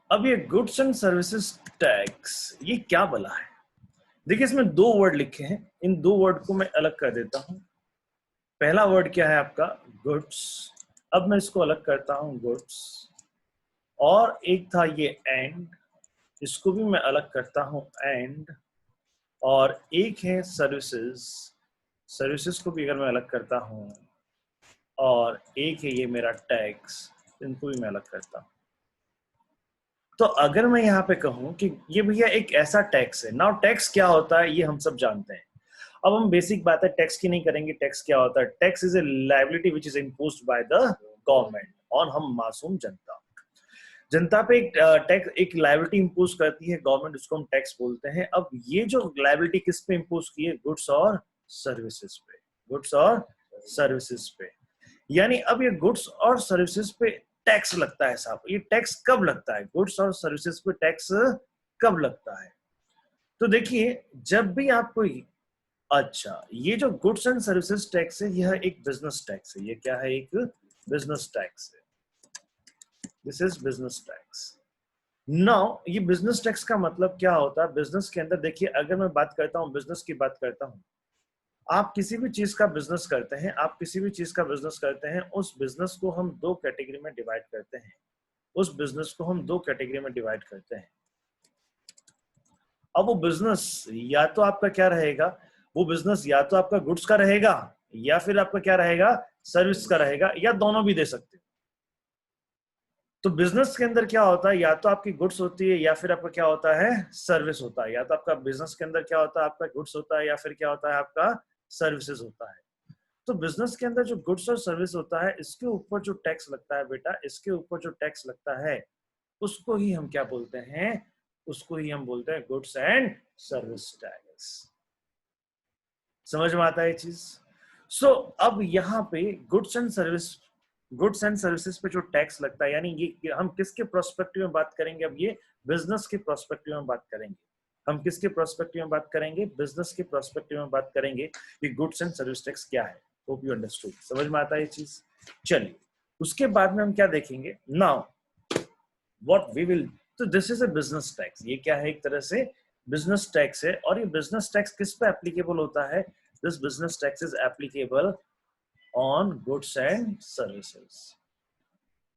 अब ये goods and services tax ये क्या बला है? देखिए इसमें दो वर्ड लिखे हैं, इन दो वर्ड को मैं अलग कर देता हूं। पहला वर्ड क्या है आपका? गुड्स। अब मैं इसको अलग करता हूं, गुड्स। और एक था ये एंड, इसको भी मैं अलग करता हूं, एंड। और एक है सर्विसेज, सर्विसेज को भी अगर मैं अलग करता हूं, और एक है ये मेरा टैक्स, इनको भी मैं अलग करता हूं। तो अगर मैं यहाँ पे कहूँ कि ये भैया एक ऐसा टैक्स है, नाउ टैक्स क्या होता है ये हम सब जानते हैं। अब हम बेसिक बात है टैक्स की नहीं करेंगे। टैक्स क्या होता है? Tax is a liability which is imposed by the government on हम मासूम जनता। जनता पे एक टैक्स, एक लायबिलिटी इम्पोज करती है गवर्नमेंट, उसको हम टैक्स बोलते हैं। अब ये जो लायबिलिटी किस पे इम्पोज की है? गुड्स और सर्विसेज पे, गुड्स और सर्विसेज पे। यानी अब ये गुड्स और सर्विसेज पे टैक्स लगता है साहब। ये टैक्स कब लगता है? गुड्स और सर्विसेज पे टैक्स कब लगता है? तो देखिए जब भी आप कोई, अच्छा ये जो गुड्स एंड सर्विसेज टैक्स है यह एक बिजनेस टैक्स है। ये क्या है? एक बिजनेस टैक्स है। This is business tax. Now ये बिजनेस टैक्स का मतलब क्या होता है? बिजनेस के अंदर देखिए, अगर मैं बात करता हूँ, बिजनेस की बात करता हूँ, आप किसी भी चीज का बिजनेस करते हैं, आप किसी भी चीज का बिजनेस करते हैं, उस बिजनेस को हम दो कैटेगरी में डिवाइड करते हैं। उस बिजनेस को हम दो कैटेगरी में डिवाइड करते हैं। अब वो बिजनेस या तो आपका क्या रहेगा? वो बिजनेस या तो आपका गुड्स का रहेगा, या फिर आपका क्या रहेगा? सर्विस का रहेगा, या दोनों भी दे सकते हो। तो बिजनेस के अंदर क्या होता है? या तो आपकी गुड्स होती है, या फिर आपका क्या होता है? सर्विस होता है। या तो आपका बिजनेस के अंदर क्या होता है? आपका गुड्स होता है, या फिर क्या होता है? आपका सर्विसेज होता है। तो बिजनेस के अंदर जो गुड्स और सर्विस होता है, इसके ऊपर जो टैक्स लगता है बेटा, इसके ऊपर जो टैक्स लगता है, उसको ही हम क्या बोलते हैं? उसको ही हम बोलते हैं गुड्स एंड सर्विस टैक्स। समझ में आता है ये चीज? सो अब यहाँ पे गुड्स एंड सर्विसेज पे जो टैक्स लगता है, यानी ये हम किसके प्रोस्पेक्टिव में बात करेंगे? अब ये बिजनेस के प्रोस्पेक्टिव में बात करेंगे। हम किसके प्रोस्पेक्टिव में बात करेंगे? बिजनेस के प्रोस्पेक्टिव में बात करेंगे कि गुड्स एंड सर्विस टैक्स क्या है। Hope you understood. समझ में आता है ये चीज? चलिए उसके बाद में हम क्या देखेंगे? नाउ व्हाट वी विल, तो this is a business tax. ये क्या है? एक तरह से बिजनेस टैक्स है। और ये बिजनेस टैक्स किस पे एप्लीकेबल होता है? This business tax is applicable on goods and services.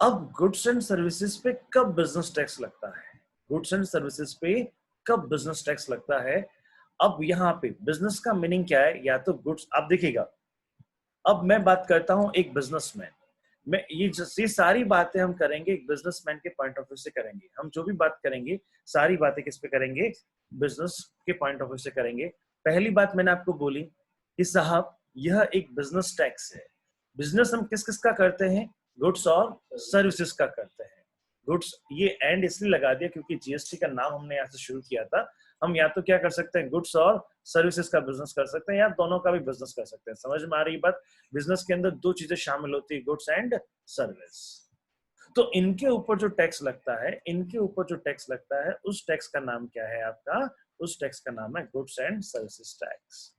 अब गुड्स एंड सर्विसेज पे कब बिजनेस टैक्स लगता है? गुड्स एंड सर्विसेज पे कब बिजनेस टैक्स लगता है? अब यहाँ पे बिजनेस का मीनिंग क्या है? या तो गुड्स, आप देखिएगा, अब मैं बात करता हूं एक बिजनेसमैन, मैं ये सारी बातें हम करेंगे एक बिजनेसमैन के पॉइंट ऑफ व्यू से करेंगे। हम जो भी बात करेंगे सारी बातें किस पे करेंगे? बिजनेस के पॉइंट ऑफ व्यू से करेंगे। पहली बात मैंने आपको बोली कि साहब यह एक बिजनेस टैक्स है। बिजनेस हम किस किस का करते हैं? गुड्स और सर्विसेज का करते हैं। गुड्स, ये एंड इसलिए लगा दिया क्योंकि जीएसटी का नाम हमने यहाँ से शुरू किया था। हम या तो क्या कर सकते हैं? गुड्स और सर्विसेज का बिजनेस कर सकते हैं, या दोनों का भी बिजनेस कर सकते हैं। समझ में आ रही बात? बिजनेस के अंदर दो चीजें शामिल होती है, गुड्स एंड सर्विस। तो इनके ऊपर जो टैक्स लगता है, इनके ऊपर जो टैक्स लगता है, उस टैक्स का नाम क्या है आपका? उस टैक्स का नाम है गुड्स एंड सर्विसेज टैक्स।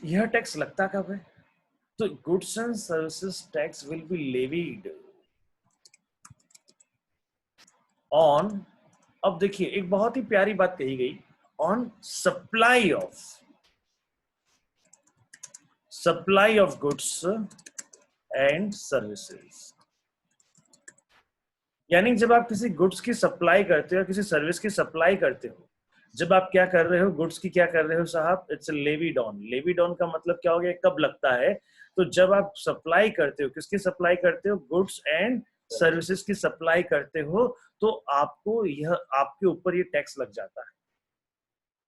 यह टैक्स लगता कब है? तो goods and services tax will be levied on, अब देखिए एक बहुत ही प्यारी बात कही गई, on supply of goods and services. यानी जब आप किसी गुड्स की सप्लाई करते हो, किसी सर्विस की सप्लाई करते हो, जब आप क्या कर रहे हो? गुड्स की क्या कर रहे हो साहब? It's levied on. Levied on का मतलब क्या हो गया? कब लगता है? तो जब आप सप्लाई करते हो, किसकी सप्लाई करते हो? गुड्स एंड सर्विसेज की सप्लाई करते हो, तो आपको यह, आपके ऊपर ये टैक्स लग जाता है।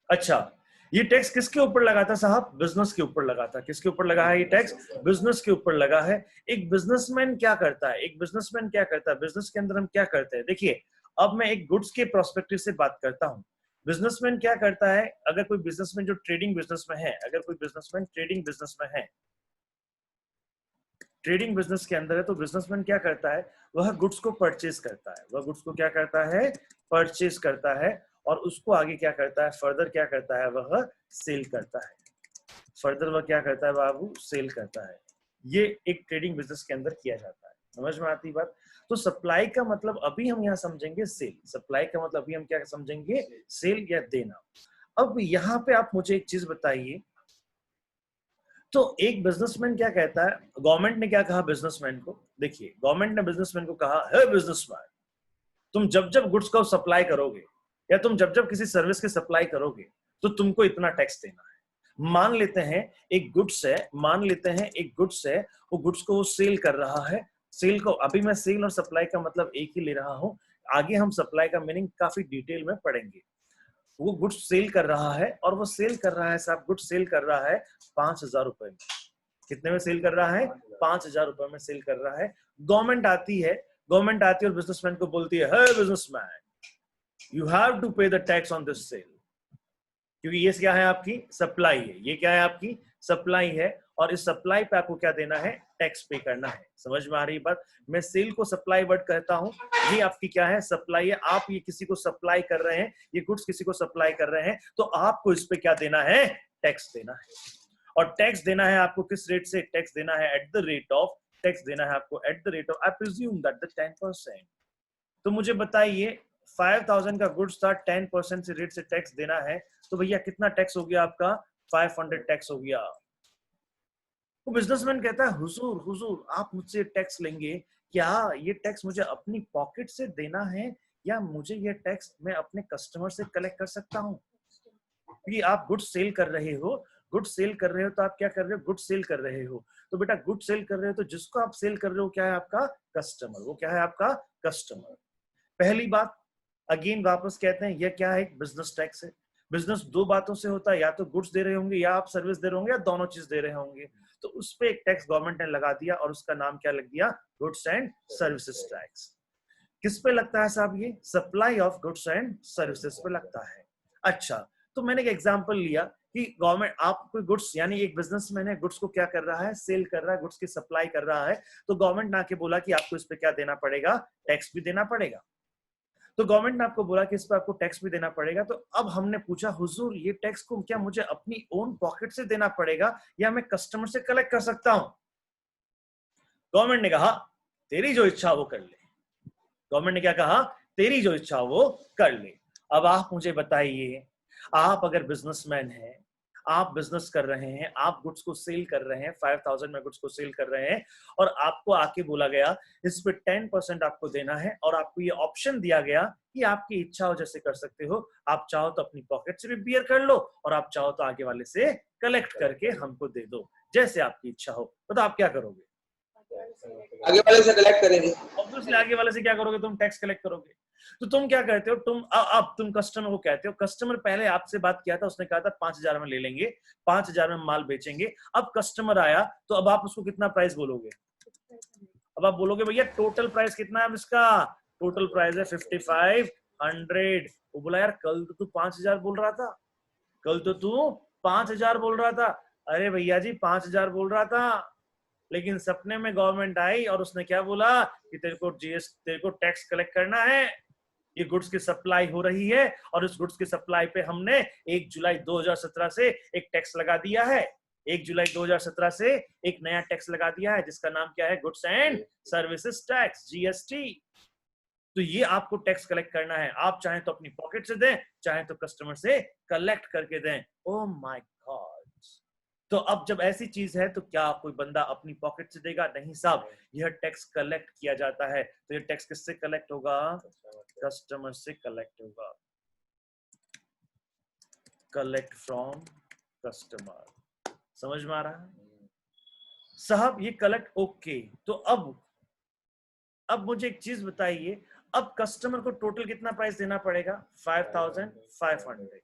अच्छा, ये टैक्स किसके ऊपर लगा था साहब? बिजनेस के ऊपर लगा था। किसके ऊपर लगा है ये टैक्स? बिजनेस के ऊपर लगा है। एक बिजनेसमैन क्या करता है? एक बिजनेसमैन क्या करता है? बिजनेस के अंदर हम क्या करते हैं? देखिए अब मैं एक गुड्स के प्रोस्पेक्टिव से बात करता हूं। बिजनेसमैन क्या करता है? अगर कोई बिजनेसमैन जो ट्रेडिंग बिजनेस में है, अगर कोई बिजनेसमैन ट्रेडिंग बिजनेस में है, ट्रेडिंग बिजनेस के अंदर है, तो बिजनेसमैन क्या करता है? वह गुड्स को परचेज करता है। वह गुड्स को क्या करता है? परचेज करता है। और उसको आगे क्या करता है? फर्दर क्या करता है? वह सेल करता है। फर्दर वह क्या करता है बाबू, सेल करता है। ये एक ट्रेडिंग बिजनेस के अंदर किया जाता है। समझ में आती बात? तो सप्लाई का मतलब अभी हम यहाँ समझेंगे सेल। सप्लाई का मतलब अभी हम क्या समझेंगे, सेल या देना। अब यहाँ पे आप मुझे एक चीज बताइए, तो एक बिजनेसमैन क्या कहता है, गवर्नमेंट ने क्या कहा बिजनेसमैन को, देखिए गवर्नमेंट ने बिजनेसमैन को कहा, हे बिजनेसमैन, तुम जब जब गुड्स को सप्लाई करोगे या तुम जब जब किसी सर्विस की सप्लाई करोगे तो तुमको इतना टैक्स देना है। मान लेते हैं एक गुड्स है, मान लेते हैं एक गुड्स है, वो गुड्स को वो सेल कर रहा है। सेल को, अभी मैं सेल और सप्लाई का मतलब एक ही ले रहा हूं, आगे हम सप्लाई का मीनिंग काफी डिटेल में पढ़ेंगे। वो गुड्स सेल कर रहा है और वो सेल कर रहा है साहब, गुड्स सेल कर रहा है 5,000 रुपए में। कितने में सेल कर रहा है? 5,000 रुपए में सेल कर रहा है। गवर्नमेंट आती है, गवर्नमेंट आती है और बिजनेसमैन को बोलती है, hey businessman, you have to pay the tax on this sale, क्योंकि ये क्या है, आपकी सप्लाई है। ये क्या है, आपकी सप्लाई है, और इस सप्लाई पे आपको क्या देना है, टैक्स पे करना है। समझ में आ रही बात? मैं सेल को सप्लाई वर्ड कहता हूं, ये आपकी क्या है, सप्लाई है। आप ये किसी को सप्लाई कर रहे हैं, ये गुड्स किसी को सप्लाई कर रहे हैं, तो आपको इस पे क्या देना है, टैक्स देना है। और टैक्स देना है आपको किस रेट से, टैक्स देना है eight the rate of, tax देना है आपको eight the rate of, I presume that the 10%। तो मुझे बताइए 5,000 का गुड्स था, 10% से रेट से टैक्स देना है, तो भैया कितना टैक्स हो गया आपका, 500 टैक्स हो गया। वो बिजनेसमैन कहता है, हुजूर हुजूर आप मुझसे टैक्स लेंगे, क्या ये टैक्स मुझे अपनी पॉकेट से देना है या मुझे ये टैक्स मैं अपने कस्टमर से कलेक्ट कर सकता हूँ? क्योंकि आप गुड्स सेल कर रहे हो, गुड्स सेल कर रहे हो, तो आप क्या कर रहे हो, गुड्स सेल कर रहे हो। तो बेटा गुड्स सेल कर रहे हो तो जिसको आप सेल कर रहे हो क्या है, आपका कस्टमर। वो क्या है, आपका कस्टमर। पहली बात, अगेन वापस कहते हैं, यह क्या है, एक बिजनेस टैक्स है। बिजनेस दो बातों से होता है, या तो गुड्स दे रहे होंगे या आप सर्विस दे रहे होंगे या दोनों चीज दे रहे होंगे। तो उस पे एक टैक्स गवर्नमेंट ने लगा दिया और उसका नाम क्या लग दिया, गुड्स एंड सर्विसेज टैक्स। किस पे लगता है साहब, ये supply of goods and services पे लगता है। अच्छा, तो मैंने एक एग्जांपल लिया कि गवर्नमेंट, आप कोई गुड्स, यानी एक बिजनेसमैन है, गुड्स को क्या कर रहा है, सेल कर रहा है, गुड्स की सप्लाई कर रहा है, तो गवर्नमेंट ने आके बोला कि आपको इस पे क्या देना पड़ेगा, टैक्स भी देना पड़ेगा। तो गवर्नमेंट ने आपको बोला कि इस पर आपको टैक्स भी देना पड़ेगा। तो अब हमने पूछा, हुजूर ये टैक्स को क्या मुझे अपनी ओन पॉकेट से देना पड़ेगा या मैं कस्टमर से कलेक्ट कर सकता हूं? गवर्नमेंट ने कहा तेरी जो इच्छा वो कर ले। गवर्नमेंट ने क्या कहा, तेरी जो इच्छा वो कर ले। अब आप मुझे बताइए, आप अगर बिजनेसमैन हैं, आप बिजनेस कर रहे हैं, आप गुड्स को सेल कर रहे हैं, 5,000 में गुड्स को सेल कर रहे हैं, और आपको आके बोला गया इस पे 10% आपको देना है, और आपको ये ऑप्शन दिया गया कि आपकी इच्छा हो जैसे कर सकते हो। आप चाहो तो अपनी पॉकेट से भी बियर कर लो, और आप चाहो तो आगे वाले से कलेक्ट करके हमको दे दो, जैसे आपकी इच्छा हो। तो आप क्या करोगे, आगे वाले से कलेक्ट करेंगे। ऑब्वियसली आगे वाले से क्या करोगे, तुम टैक्स कलेक्ट करोगे। तो तुम क्या करते हो, अब तुम कस्टमर को कहते हो, कस्टमर पहले आपसे बात किया था, उसने कहा था 5,000 में ले लेंगे, 5,000 में माल बेचेंगे। अब कस्टमर आया तो अब आप उसको कितना प्राइस बोलोगे, अब आप बोलोगे भैया टोटल प्राइस कितना है, अब इसका टोटल प्राइस है 5,500। वो बोला यार कल तो तू 5,000 बोल रहा था, कल तो तू 5,000 बोल रहा था। अरे भैया जी 5,000 बोल रहा था, लेकिन सपने में गवर्नमेंट आई और उसने क्या बोला कि तेरे को टैक्स कलेक्ट करना है, ये गुड्स की सप्लाई हो रही है, और इस गुड्स की सप्लाई पे हमने 1 जुलाई 2017 से एक टैक्स लगा दिया है। 1 जुलाई 2017 से एक नया टैक्स लगा दिया है जिसका नाम क्या है, goods and services tax, GST. तो ये आपको टैक्स कलेक्ट करना है। आप चाहे तो अपनी पॉकेट से दें, चाहे तो कस्टमर से कलेक्ट करके दें। Oh my God. तो अब जब ऐसी चीज है तो क्या कोई बंदा अपनी पॉकेट से देगा? नहीं साहब, यह टैक्स कलेक्ट किया जाता है। तो यह टैक्स किससे कलेक्ट होगा, कस्टमर से कलेक्ट होगा, कलेक्ट फ्रॉम कस्टमर। समझ में आ रहा है साहब, ये कलेक्ट ओके। तो अब मुझे एक चीज बताइए, अब कस्टमर को टोटल कितना प्राइस देना पड़ेगा, 5,500।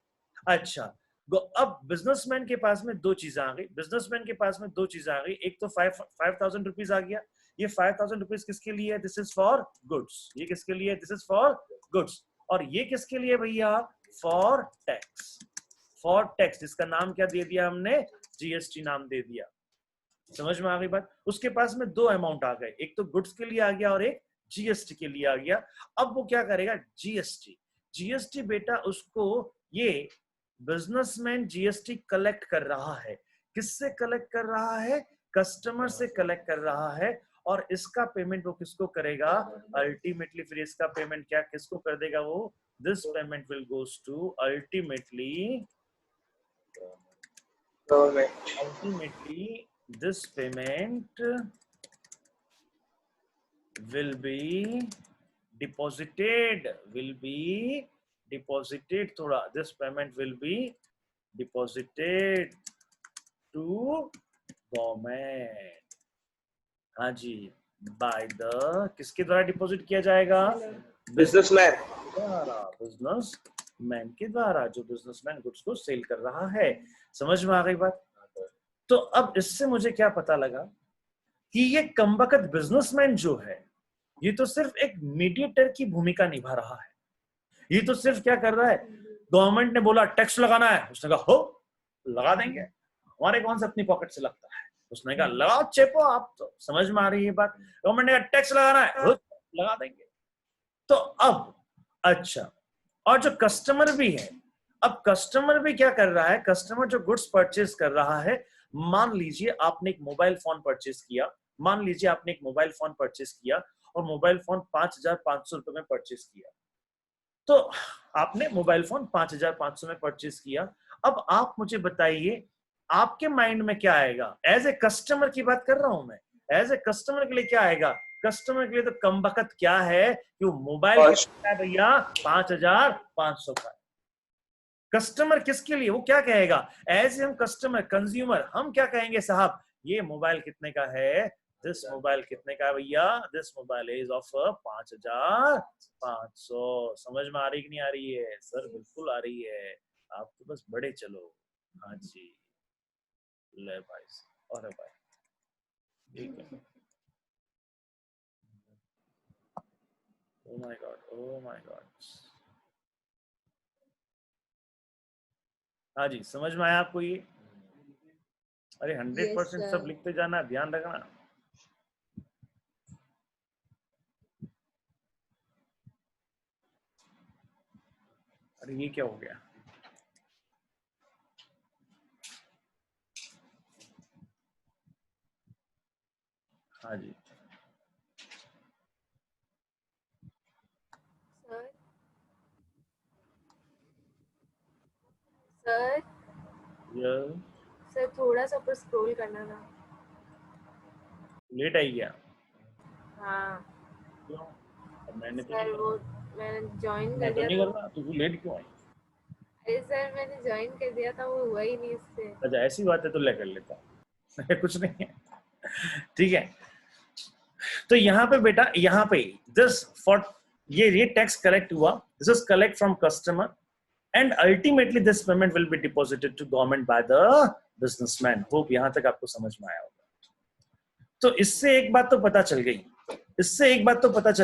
अच्छा, अब बिजनेसमैन के पास में दो चीजें आ गई, बिजनेसमैन के पास में दो चीजें आ गई। एक तो 5,000 रुपीज आ गया। ये 5,000 रुपीज किसके लिए है, दिस इज फॉर गुड्स। ये किसके लिए, दिस इज फॉर गुड्स। और ये किसके लिए भैया, फॉर टैक्स, फॉर टैक्स, जिसका नाम क्या दे दिया हमने, जीएसटी नाम दे दिया। समझ में आ गई बात? उसके पास में दो अमाउंट आ गए, एक तो गुड्स के लिए आ गया और एक जीएसटी के लिए आ गया। अब वो क्या करेगा, जीएसटी बेटा उसको, ये बिजनेसमैन जीएसटी कलेक्ट कर रहा है, किससे कलेक्ट कर रहा है? कस्टमर से कलेक्ट कर रहा है। और इसका पेमेंट वो किसको करेगा? अल्टीमेटली फिर इसका पेमेंट क्या किसको कर देगा वो? This payment will goes to ultimately this payment will be deposited थोड़ा, this payment will be deposited to government। हाँ जी, by the किसके द्वारा डिपॉजिट किया जाएगा? बिजनेसमैन के द्वारा, जो बिजनेसमैन गुड्स को सेल कर रहा है। समझ में आ गई बात? तो अब इससे मुझे क्या पता लगा कि ये कमबख्त बिजनेसमैन जो है, ये तो सिर्फ एक मीडिएटर की भूमिका निभा रहा है। ये तो सिर्फ क्या कर रहा है? गवर्नमेंट ने बोला टैक्स लगाना है, उसने कहा हो लगा देंगे, हमारे कौन से अपनी पॉकेट से लगता है। उसने कहा लगाओ चेपो आप। तो समझ में आ रही है बात? गवर्नमेंट ने कहा टैक्स लगाना है, हो लगा देंगे। तो अब अच्छा, और जो कस्टमर भी है, अब कस्टमर भी क्या कर रहा है? कस्टमर जो गुड्स परचेज कर रहा है, मान लीजिए आपने एक मोबाइल फोन परचेज किया, मान लीजिए आपने एक मोबाइल फोन परचेज किया और मोबाइल फोन 5,500 रुपए में परचेज किया। तो आपने मोबाइल फोन 5,500 में परचेज किया। अब आप मुझे बताइए आपके माइंड में क्या आएगा? एज ए कस्टमर की बात कर रहा हूं मैं, एज ए कस्टमर के लिए क्या आएगा? कस्टमर के लिए तो कमबख्त क्या है कि वो मोबाइल है भैया 5,500 का। कस्टमर किसके लिए? वो क्या कहेगा? एज हम कस्टमर कंज्यूमर हम क्या कहेंगे? साहब ये मोबाइल कितने का है? दिस मोबाइल कितने का है भैया? This mobile is of 5,500। समझ में आ रही कि नहीं आ रही है? सर बिल्कुल आ रही है, आप तो बस बड़े चलो। हाँ जी, ले भाई और भाई ठीक है। Oh my God, oh my God। हाँ जी, समझ में आया आपको ये? अरे 100% सब लिखते जाना, ध्यान रखना। अरे ये क्या हो गया? हाँ जी सर सर थोड़ा सा ऊपर स्क्रॉल करना था। लेट आई गया? हाँ क्यों? मैंने तो सर वो मैंने ज्वाइन कर दिया नहीं करना, तो लेट क्यों आई? अरे सर मैंने ज्वाइन कर दिया था, वो हुआ ही नहीं इससे। अच्छा ऐसी बात है तो ले कर लेता हूँ कुछ नहीं है, ठीक है। तो यहाँ पे बेटा, यहाँ पे दिस फॉर ये टैक्स कलेक्ट हुआ, this is collect from customer and ultimately this payment will be deposited to government by the businessman। Hope यहां तक आपको समझ में आया होगा। तो इससे एक बात तो पता चल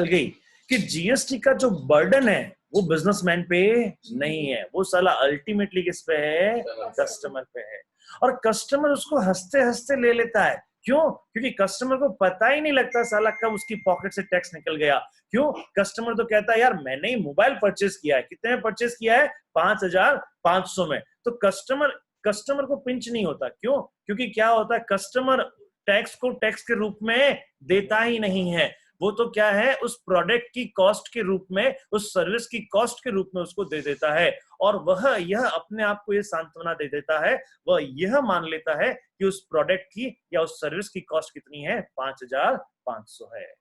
गई, कि जीएसटी का जो बर्डन है वो बिजनेसमैन पे नहीं है, वो साला अल्टीमेटली किस पे है? कस्टमर पे है। और कस्टमर उसको हंसते हंसते ले लेता है। क्यों? क्योंकि कस्टमर को पता ही नहीं लगता साला कब उसकी पॉकेट से टैक्स निकल गया। क्यों? कस्टमर तो कहता है यार मैंने ही मोबाइल परचेज किया है। कितने में परचेज किया है? 5,500 में। तो कस्टमर को पिंच नहीं होता। क्यों? क्योंकि क्या होता है, कस्टमर टैक्स को टैक्स के रूप में देता ही नहीं है। वो तो क्या है, उस प्रोडक्ट की कॉस्ट के रूप में, उस सर्विस की कॉस्ट के रूप में उसको दे देता है। और वह यह अपने आप को ये सांत्वना दे देता है, वह यह मान लेता है कि उस प्रोडक्ट की या उस सर्विस की कॉस्ट कितनी है? 5,500 है।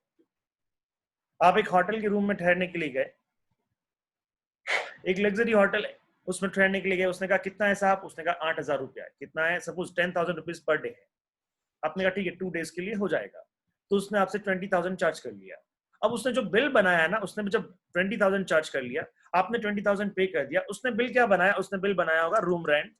आप एक होटल के रूम में ठहरने के लिए गए, एक लग्जरी होटल है, उसमें ठहरने के लिए गए। उसने कहा कितना है साहब? उसने कहा 8,000 रुपया। कितना है? सपोज 10,000 रुपीज पर डे है। आपने कहा ठीक है 2 डेज के लिए हो जाएगा। तो उसने आपसे 20,000 चार्ज कर लिया। अब उसने जो बिल बनाया ना, उसने जब 20,000 चार्ज कर लिया, आपने 20,000 पे कर दिया। उसने बिल क्या बनाया? उसने बिल बनाया होगा रूम रेंट।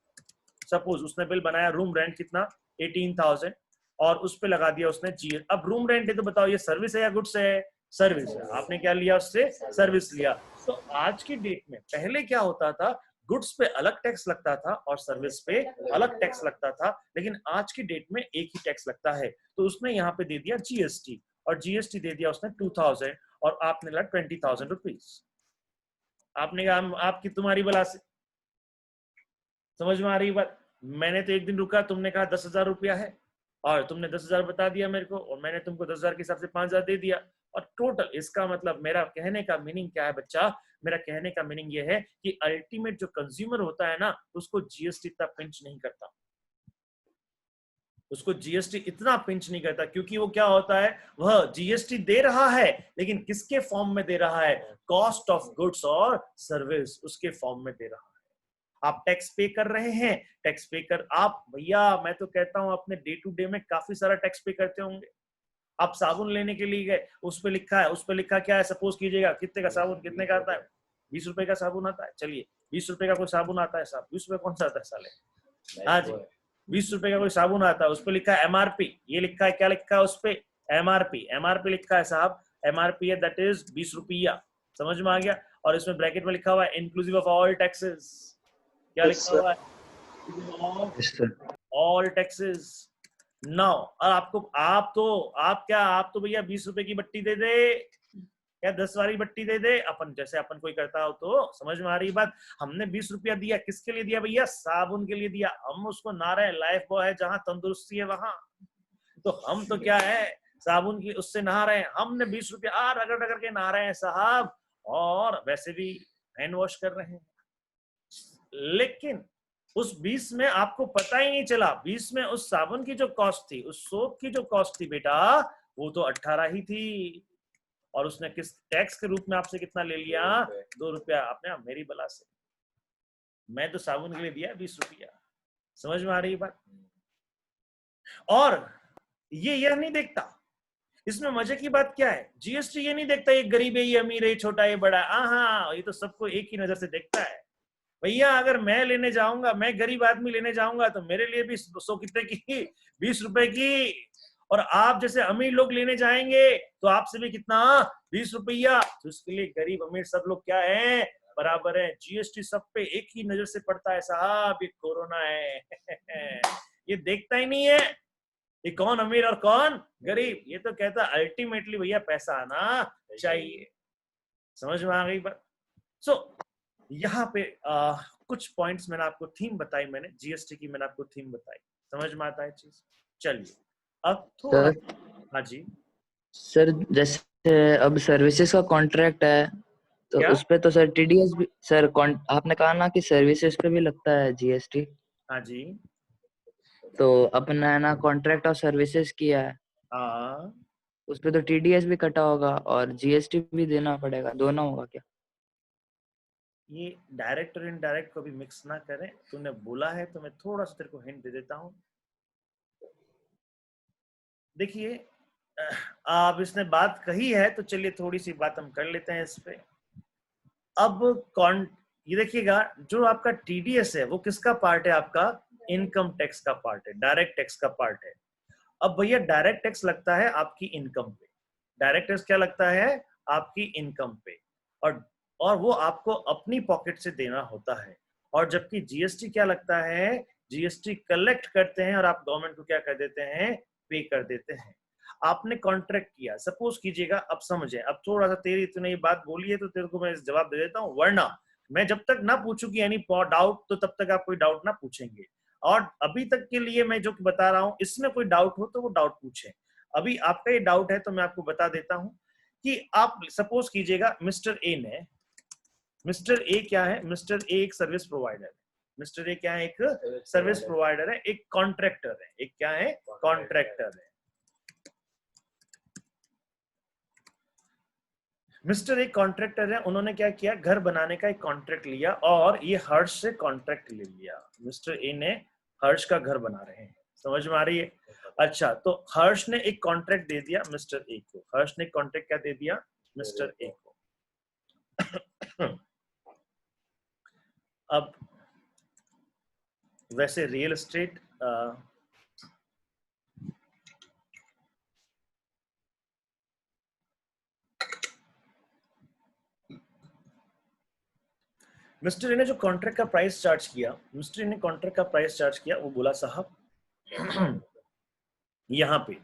सपोज उसने बिल बनाया रूम रेंट कितना? 18,000, और उस पे लगा दिया उसने जीएस। अब रूम रेंट है तो बताओ ये सर्विस है या गुड्स है? सर्विस है। आपने क्या लिया उससे? सर्विस लिया। तो आज की डेट में पहले क्या होता था, गुड्स पे अलग टैक्स लगता था और सर्विस पे अलग टैक्स लगता था, लेकिन आज की डेट में एक ही टैक्स लगता है। तो उसने यहाँ पे दे दिया जीएसटी, और जीएसटी दे दिया उसने 2,000, और आपने लगा 20,000 रुपीज। आपने कहा आपकी तुम्हारी बला से। समझ में आ रही बात? मैंने तो एक दिन रुका, तुमने कहा 10,000 रुपया है और तुमने 10,000 बता दिया मेरे को, और मैंने तुमको 10,000 के हिसाब से 5,000 दे दिया, और टोटल। इसका मतलब मेरा कहने का मीनिंग क्या है बच्चा? मेरा कहने का मीनिंग ये है कि अल्टीमेट जो कंज्यूमर होता है ना, उसको जीएसटी इतना पिंच नहीं करता, उसको जीएसटी इतना पिंच नहीं करता, क्योंकि वो क्या होता है, वह जीएसटी दे रहा है, लेकिन किसके फॉर्म में दे रहा है? कॉस्ट ऑफ गुड्स और सर्विस, उसके फॉर्म में दे रहा है। आप टैक्स पे कर रहे हैं, टैक्स पे कर, आप भैया मैं तो कहता हूं अपने डे टू डे में काफी सारा टैक्स पे करते होंगे। आप साबुन लेने के लिए गए, उस पे लिखा है, उस पे लिखा क्या है, सपोज कीजिएगा कितने का साबुन, कितने का आता है? 20 रुपए का साबुन आता है। चलिए 20 रुपए का कोई साबुन आता है साहब, 20 रुपए कौन सा आता है साले? हाँ जी, 20 रुपए का कोई साबुन आता है, उस पे लिखा है एमआरपी, ये लिखा है, क्या लिखा है उस पे? एमआरपी, एमआरपी लिखा है साहब, एमआरपी है दैट इज 20 रुपया, समझ में आ गया? और इसमें ब्रैकेट में लिखा हुआ है इंक्लूसिव ऑफ ऑल टैक्सेस, क्या लिखा हुआ है? All taxes. नाउ आप तो भैया 20 रुपए की बट्टी दे दे या 10 वाली बट्टी दे दे, अपन जैसे अपन कोई करता हो, तो समझ में आ रही बात? हमने 20 रुपया दिया, किसके लिए दिया भैया? साबुन के लिए दिया। हम उसको नहा रहे हैं, लाइफ बॉय है, जहां तंदुरुस्ती है वहां, तो हम तो क्या है, साबुन की उससे नहा रहे हैं। हमने 20 रुपया रगड़ रगड़ के नहा रहे हैं साहब, और वैसे भी हैंड वॉश कर रहे हैं, लेकिन उस 20 में आपको पता ही नहीं चला, 20 में उस साबुन की जो कॉस्ट थी, उस सोप की जो कॉस्ट थी बेटा, वो तो 18 ही थी, और उसने किस टैक्स के रूप में आपसे कितना ले लिया? 2 रुपया। आपने मेरी बला से, मैं तो साबुन के लिए दिया 20 रुपया, समझ में आ रही बात? और ये यह नहीं देखता, इसमें मजे की बात क्या है, जीएसटी ये नहीं देखता ये गरीब है, ये अमीर है, ये छोटा है, ये बड़ा है, हाँ, ये तो सबको एक ही नजर से देखता है। भैया अगर मैं लेने जाऊंगा, मैं गरीब आदमी लेने जाऊंगा, तो मेरे लिए भी 100 कितने की? 20 रुपए की, और आप जैसे अमीर लोग लेने जाएंगे तो आपसे भी कितना? 20 रुपया। तो इसके लिए गरीब अमीर सब लोग क्या है? बराबर है। जीएसटी सब पे एक ही नजर से पड़ता है साहब, ये कोरोना है ये देखता ही नहीं है ये कौन अमीर और कौन गरीब, ये तो कहता अल्टीमेटली भैया पैसा आना चाहिए। समझ में आ गई बात? सो यहाँ पे कुछ पॉइंट्स मैंने आपको थीम बताई, मैंने जीएसटी की मैंने आपको थीम बताई, समझ में आता है चीज? चलिए अब थोड़ा, हाँ जी सर, जैसे अब सर्विसेज का कॉन्ट्रैक्ट है, तो क्या? उस पे तो सर टीडीएस भी, सर आपने कहा ना कि सर्विसेज पे भी लगता है जीएसटी, हाँ जी, तो अपना है ना कॉन्ट्रैक्ट और सर्विसेज किया है, हाँ, उस पे तो टीडीएस भी कटा होगा और जीएसटी भी देना पड़ेगा, दोनों होगा क्या? ये डायरेक्ट और इनडायरेक्ट को भी मिक्स ना करें, तूने बोला है तो मैं थोड़ा सा तेरे को हिंट दे देता हूँ। देखिए अब इसने बात कही है तो चलिए थोड़ी सी बात हम कर लेते हैं इस पे। अब ये देखिएगा, जो आपका टीडीएस है वो किसका पार्ट है? आपका इनकम टैक्स का पार्ट है, डायरेक्ट टैक्स का पार्ट है। अब भैया डायरेक्ट टैक्स लगता है आपकी इनकम पे, डायरेक्ट टैक्स क्या लगता है? आपकी इनकम पे, और वो आपको अपनी पॉकेट से देना होता है। और जबकि जीएसटी क्या लगता है? जीएसटी कलेक्ट करते हैं और आप गवर्नमेंट को क्या कर देते हैं? पे कर देते हैं। आपने कॉन्ट्रैक्ट किया, सपोज कीजिएगा, अब समझे, अब थोड़ा सा तेरी तूने ये बात बोली है तो तेरे को मैं जवाब दे देता हूँ, वरना मैं जब तक ना पूछूं कि यानी डाउट, तो तब तक आप कोई डाउट ना पूछेंगे। और अभी तक के लिए मैं जो बता रहा हूं, इसमें कोई डाउट हो तो वो डाउट पूछे। अभी आपका ये डाउट है तो मैं आपको बता देता हूं कि आप सपोज कीजिएगा मिस्टर ए ने, मिस्टर ए क्या है? मिस्टर ए एक सर्विस प्रोवाइडर है। मिस्टर ए क्या है? एक सर्विस प्रोवाइडर है, एक कॉन्ट्रैक्टर है। एक क्या है? कॉन्ट्रैक्टर है। मिस्टर एक कॉन्ट्रैक्टर है, उन्होंने क्या किया? घर बनाने का एक कॉन्ट्रैक्ट लिया और ये हर्ष से कॉन्ट्रैक्ट ले लिया। मिस्टर ए ने हर्ष का घर बना रहे हैं, समझ में आ रही है? अच्छा, तो हर्ष ने एक कॉन्ट्रैक्ट दे दिया मिस्टर ए को। हर्ष ने कॉन्ट्रैक्ट क्या दे दिया? मिस्टर ए को। अब वैसे रियल एस्टेट मिस्टर ए ने जो कॉन्ट्रैक्ट का प्राइस चार्ज किया, मिस्टर ए ने कॉन्ट्रैक्ट का प्राइस चार्ज किया, वो बोला साहब यहाँ पे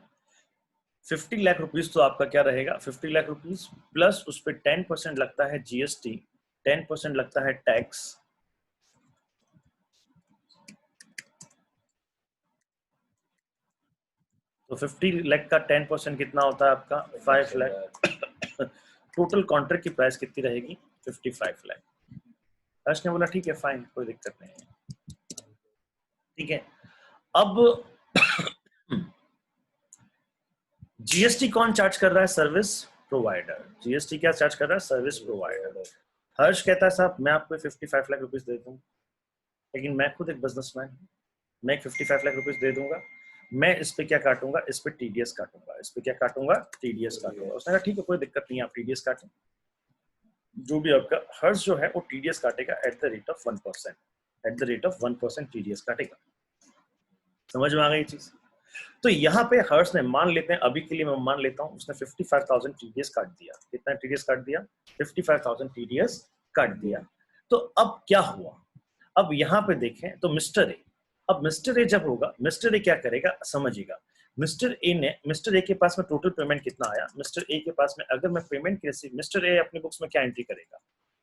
50 लाख रुपीस तो आपका क्या रहेगा? 50 लाख रुपीस प्लस उस पर 10% लगता है जीएसटी, 10% लगता है टैक्स, तो 50 लाख का 10% कितना होता है आपका 5 लाख। टोटल कॉन्ट्रैक्ट की प्राइस कितनी रहेगी 55 लाख। हर्ष ने बोला ठीक है फाइन, कोई दिक्कत नहीं है। ठीक है, अब जीएसटी कौन चार्ज कर रहा है? Service provider. जीएसटी क्या चार्ज कर रहा है? Service provider. हर्ष कहता है साहब मैं आपको 55 लाख रुपीस दे दूंगा, लेकिन मैं खुद एक बिजनेसमैन हूं, मैं 55 लाख रुपीस दे दूंगा, मैं इस पे क्या काटूंगा? इस पे टीडीएस काटूंगा। इस पे क्या काटूंगा? टीडीएस काटूंगा। उसने कहा ठीक है कोई दिक्कत नहीं है, आप टीडीएस काटें, जो भी आपका हर्ष जो है वो टीडीएस काटेगा eight the rate of 1%, eight the rate of 1% TDS काटेगा। समझ में आ गई चीज? तो यहाँ पे हर्ष ने, मान लेते हैं अभी के लिए मैं मान लेता हूँ, उसने 55,000 टीडीएस काट दिया। कितना टीडीएस काट दिया? 55,000 टीडीएस काट दिया। तो अब क्या हुआ? अब यहाँ पे देखें तो मिस्टर ए, अब मिस्टर ए जब होगा, मिस्टर ए क्या करेगा समझिएगा। मिस्टर ए के पास में टोटल पेमेंट कितना आया? मिस्टर ए के पास में अगर मैं पेमेंट कैसे, मिस्टर ए अपनी बुक्स में क्या एंट्री करेगा?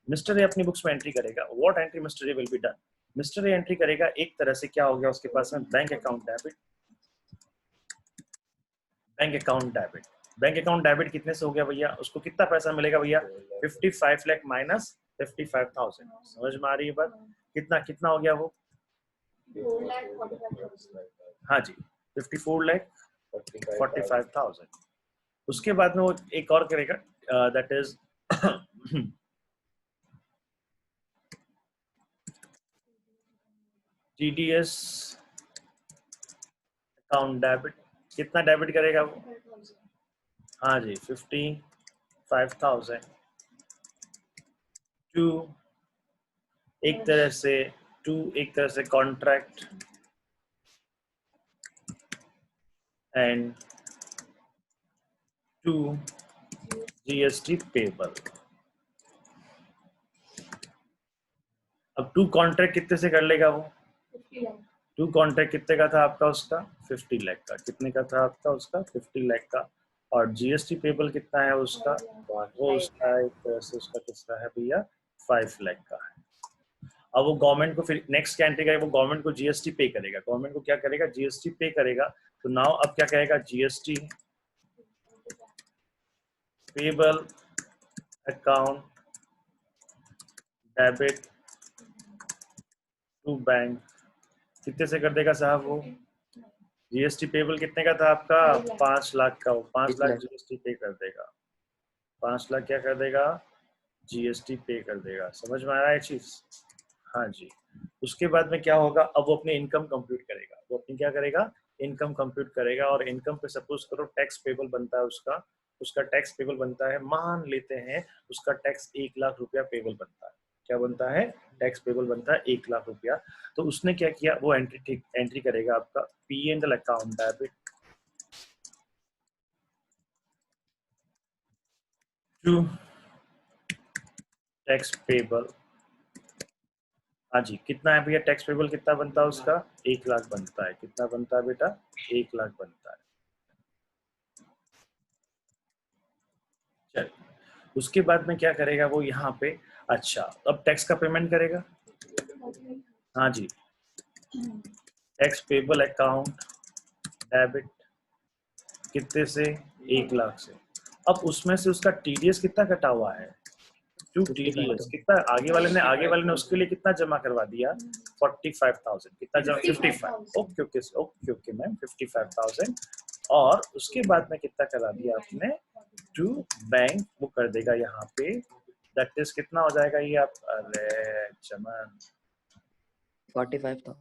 मिस्टर ए अपनी बुक्स में एंट्री करेगा, what entry mister A will be done? Mister A entry करेगा एक तरह से, क्या हो गया उसके पास में? Bank account debit. Bank account debit, bank account debit कितने से हो गया भैया? उसको कितना पैसा मिलेगा भैया? 55 लाख माइनस 55,000। समझ में आ रही है बात? कितना कितना हो गया वो? हाँ जी 54 लाख 45,000। उसके बाद में वो एक और करेगा, that is TDS account debit. कितना डेबिट करेगा वो? हाँ जी 55,000 टू एक तरह से contract and to GST payable. अब टू कॉन्ट्रैक्ट कितने से कर लेगा वो? टू कॉन्ट्रैक्ट कितने का था आपका? उसका 50 लाख का। कितने का था आपका? उसका 50 लाख का। और जीएसटी पेबल कितना है उसका? वो उसका एक तरह से उसका कितना है भैया? 5 लाख का है। अब वो गवर्नमेंट को फिर नेक्स्ट क्या एंट्री करेगा? वो गवर्नमेंट को जीएसटी पे करेगा। गवर्नमेंट को क्या करेगा? जीएसटी पे करेगा। तो नाउ अब क्या कहेगा? GST payable account debit to bank. कितने से कर देगा साहब वो? जीएसटी पेबल कितने का था आपका? 5 लाख का। वो 5 लाख जीएसटी पे कर देगा। 5 लाख क्या कर देगा? जीएसटी पे कर देगा। समझ में आ रहा है चीज? हाँ जी। उसके बाद में क्या होगा? अब वो अपनी इनकम कंप्यूट करेगा। वो अपनी क्या करेगा? इनकम कंप्यूट करेगा। और इनकम पे सपोज करो टैक्स पेबल बनता है उसका टैक्स पेबल बनता है, मान लेते हैं उसका टैक्स 1 लाख रुपया पेबल बनता है। क्या बनता है? टैक्स पेबल बनता है 1 लाख रुपया। तो उसने क्या किया? वो एंट्री करेगा आपका P&L account debit to tax payable. हाँ जी, कितना है भैया टैक्स पेबल? कितना बनता है उसका? 1 लाख बनता है। कितना बनता है बेटा? 1 लाख बनता है। चलिए, उसके बाद में क्या करेगा वो यहाँ पे? अच्छा, अब टैक्स का पेमेंट करेगा। हाँ जी, टैक्स पेबल अकाउंट डेबिट कितने से? 1 लाख से। अब उसमें से उसका टीडीएस कितना कटा हुआ है? टू टीडीएस कितना? आगे वाले ने उसके लिए कितना जमा करवा दिया? 45,000। कितना जमा? 55। Okay okay okay okay ma'am 55,000। और उसके बाद में कितना करा दिया आपने? टू बैंक वो कर देगा यहाँ पे, दैट इज कितना हो जाएगा ये आप? अरे चमन 45,000।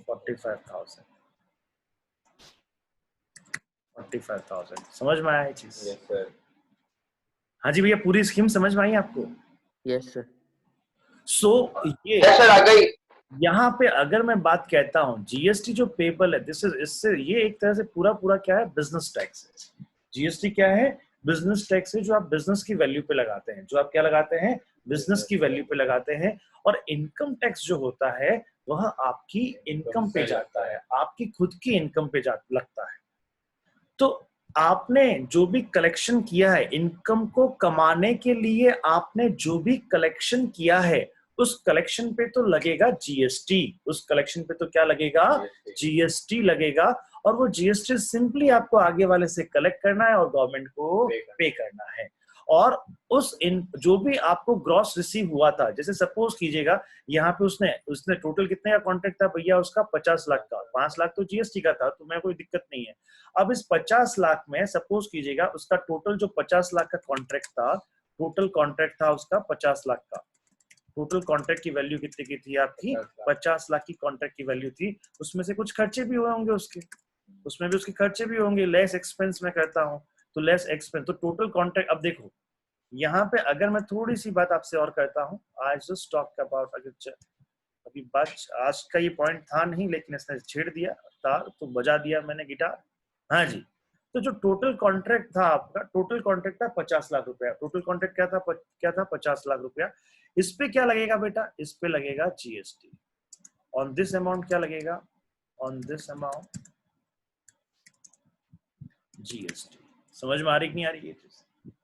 45,000 45,000। समझ में आया ये चीज? Yes sir. हाँ जी भैया, पूरी स्कीम समझ में आई आपको? Yes sir. सो ये यस सर आ गई। यहाँ पे अगर मैं बात कहता हूँ जीएसटी जो पेबल है, दिस इज, इससे ये एक तरह से पूरा क्या है? बिजनेस टैक्स है। जीएसटी क्या है? बिजनेस टैक्स है, जो आप बिजनेस की वैल्यू पे लगाते हैं। जो आप क्या लगाते हैं? बिजनेस की वैल्यू पे लगाते हैं। और इनकम टैक्स जो होता है वह आपकी इनकम पे जाता है, आपकी खुद की इनकम पे लगता है। तो आपने जो भी कलेक्शन किया है, इनकम को कमाने के लिए आपने जो भी कलेक्शन किया है, उस कलेक्शन पे तो लगेगा जीएसटी, उस कलेक्शन पे तो क्या लगेगा, जीएसटी लगेगा, और वो जीएसटी सिंपली आपको आगे वाले से कलेक्ट करना है और गवर्नमेंट को पे करना है। और उस जो भी आपको ग्रॉस रिसीव हुआ था, जैसे सपोज कीजिएगा यहाँ पे उसने टोटल कितने का कॉन्ट्रैक्ट था भैया, उसका 50 लाख का, 5 लाख तो जीएसटी का था, तो मैं कोई दिक्कत नहीं है। अब इस 50 लाख में सपोज कीजिएगा उसका टोटल जो 50 लाख का कॉन्ट्रैक्ट था, टोटल कॉन्ट्रैक्ट था उसका 50 लाख का, टोटल कॉन्ट्रैक्ट की वैल्यू कितने की थी आपकी, 50 लाख की कॉन्ट्रैक्ट की वैल्यू थी। उसमें से कुछ खर्चे भी हुए होंगे उसके, उसमें भी उसके खर्चे भी होंगे, लेस एक्सपेंस में करता हूँ तो लेस एक्सपेंस, तो टोटल कॉन्ट्रैक्ट। अब देखो यहाँ पे अगर मैं थोड़ी सी बात आपसे और करता हूँ, आई जस्ट टॉक अबाउट, अगर अभी आज का ये पॉइंट था नहीं, लेकिन इसने छेड़ दिया तार तो बजा दिया मैंने गिटार। हाँ जी, तो जो टोटल कॉन्ट्रैक्ट था आपका, टोटल कॉन्ट्रैक्ट था 50 लाख रुपया, टोटल कॉन्ट्रैक्ट क्या था 50 लाख रुपया। इस पे क्या लगेगा बेटा, इस पे लगेगा जीएसटी। ऑन दिस अमाउंट क्या लगेगा, ऑन दिस अमाउंट जीएसटी। समझ में आ रही कि नहीं आ रही ये चीज?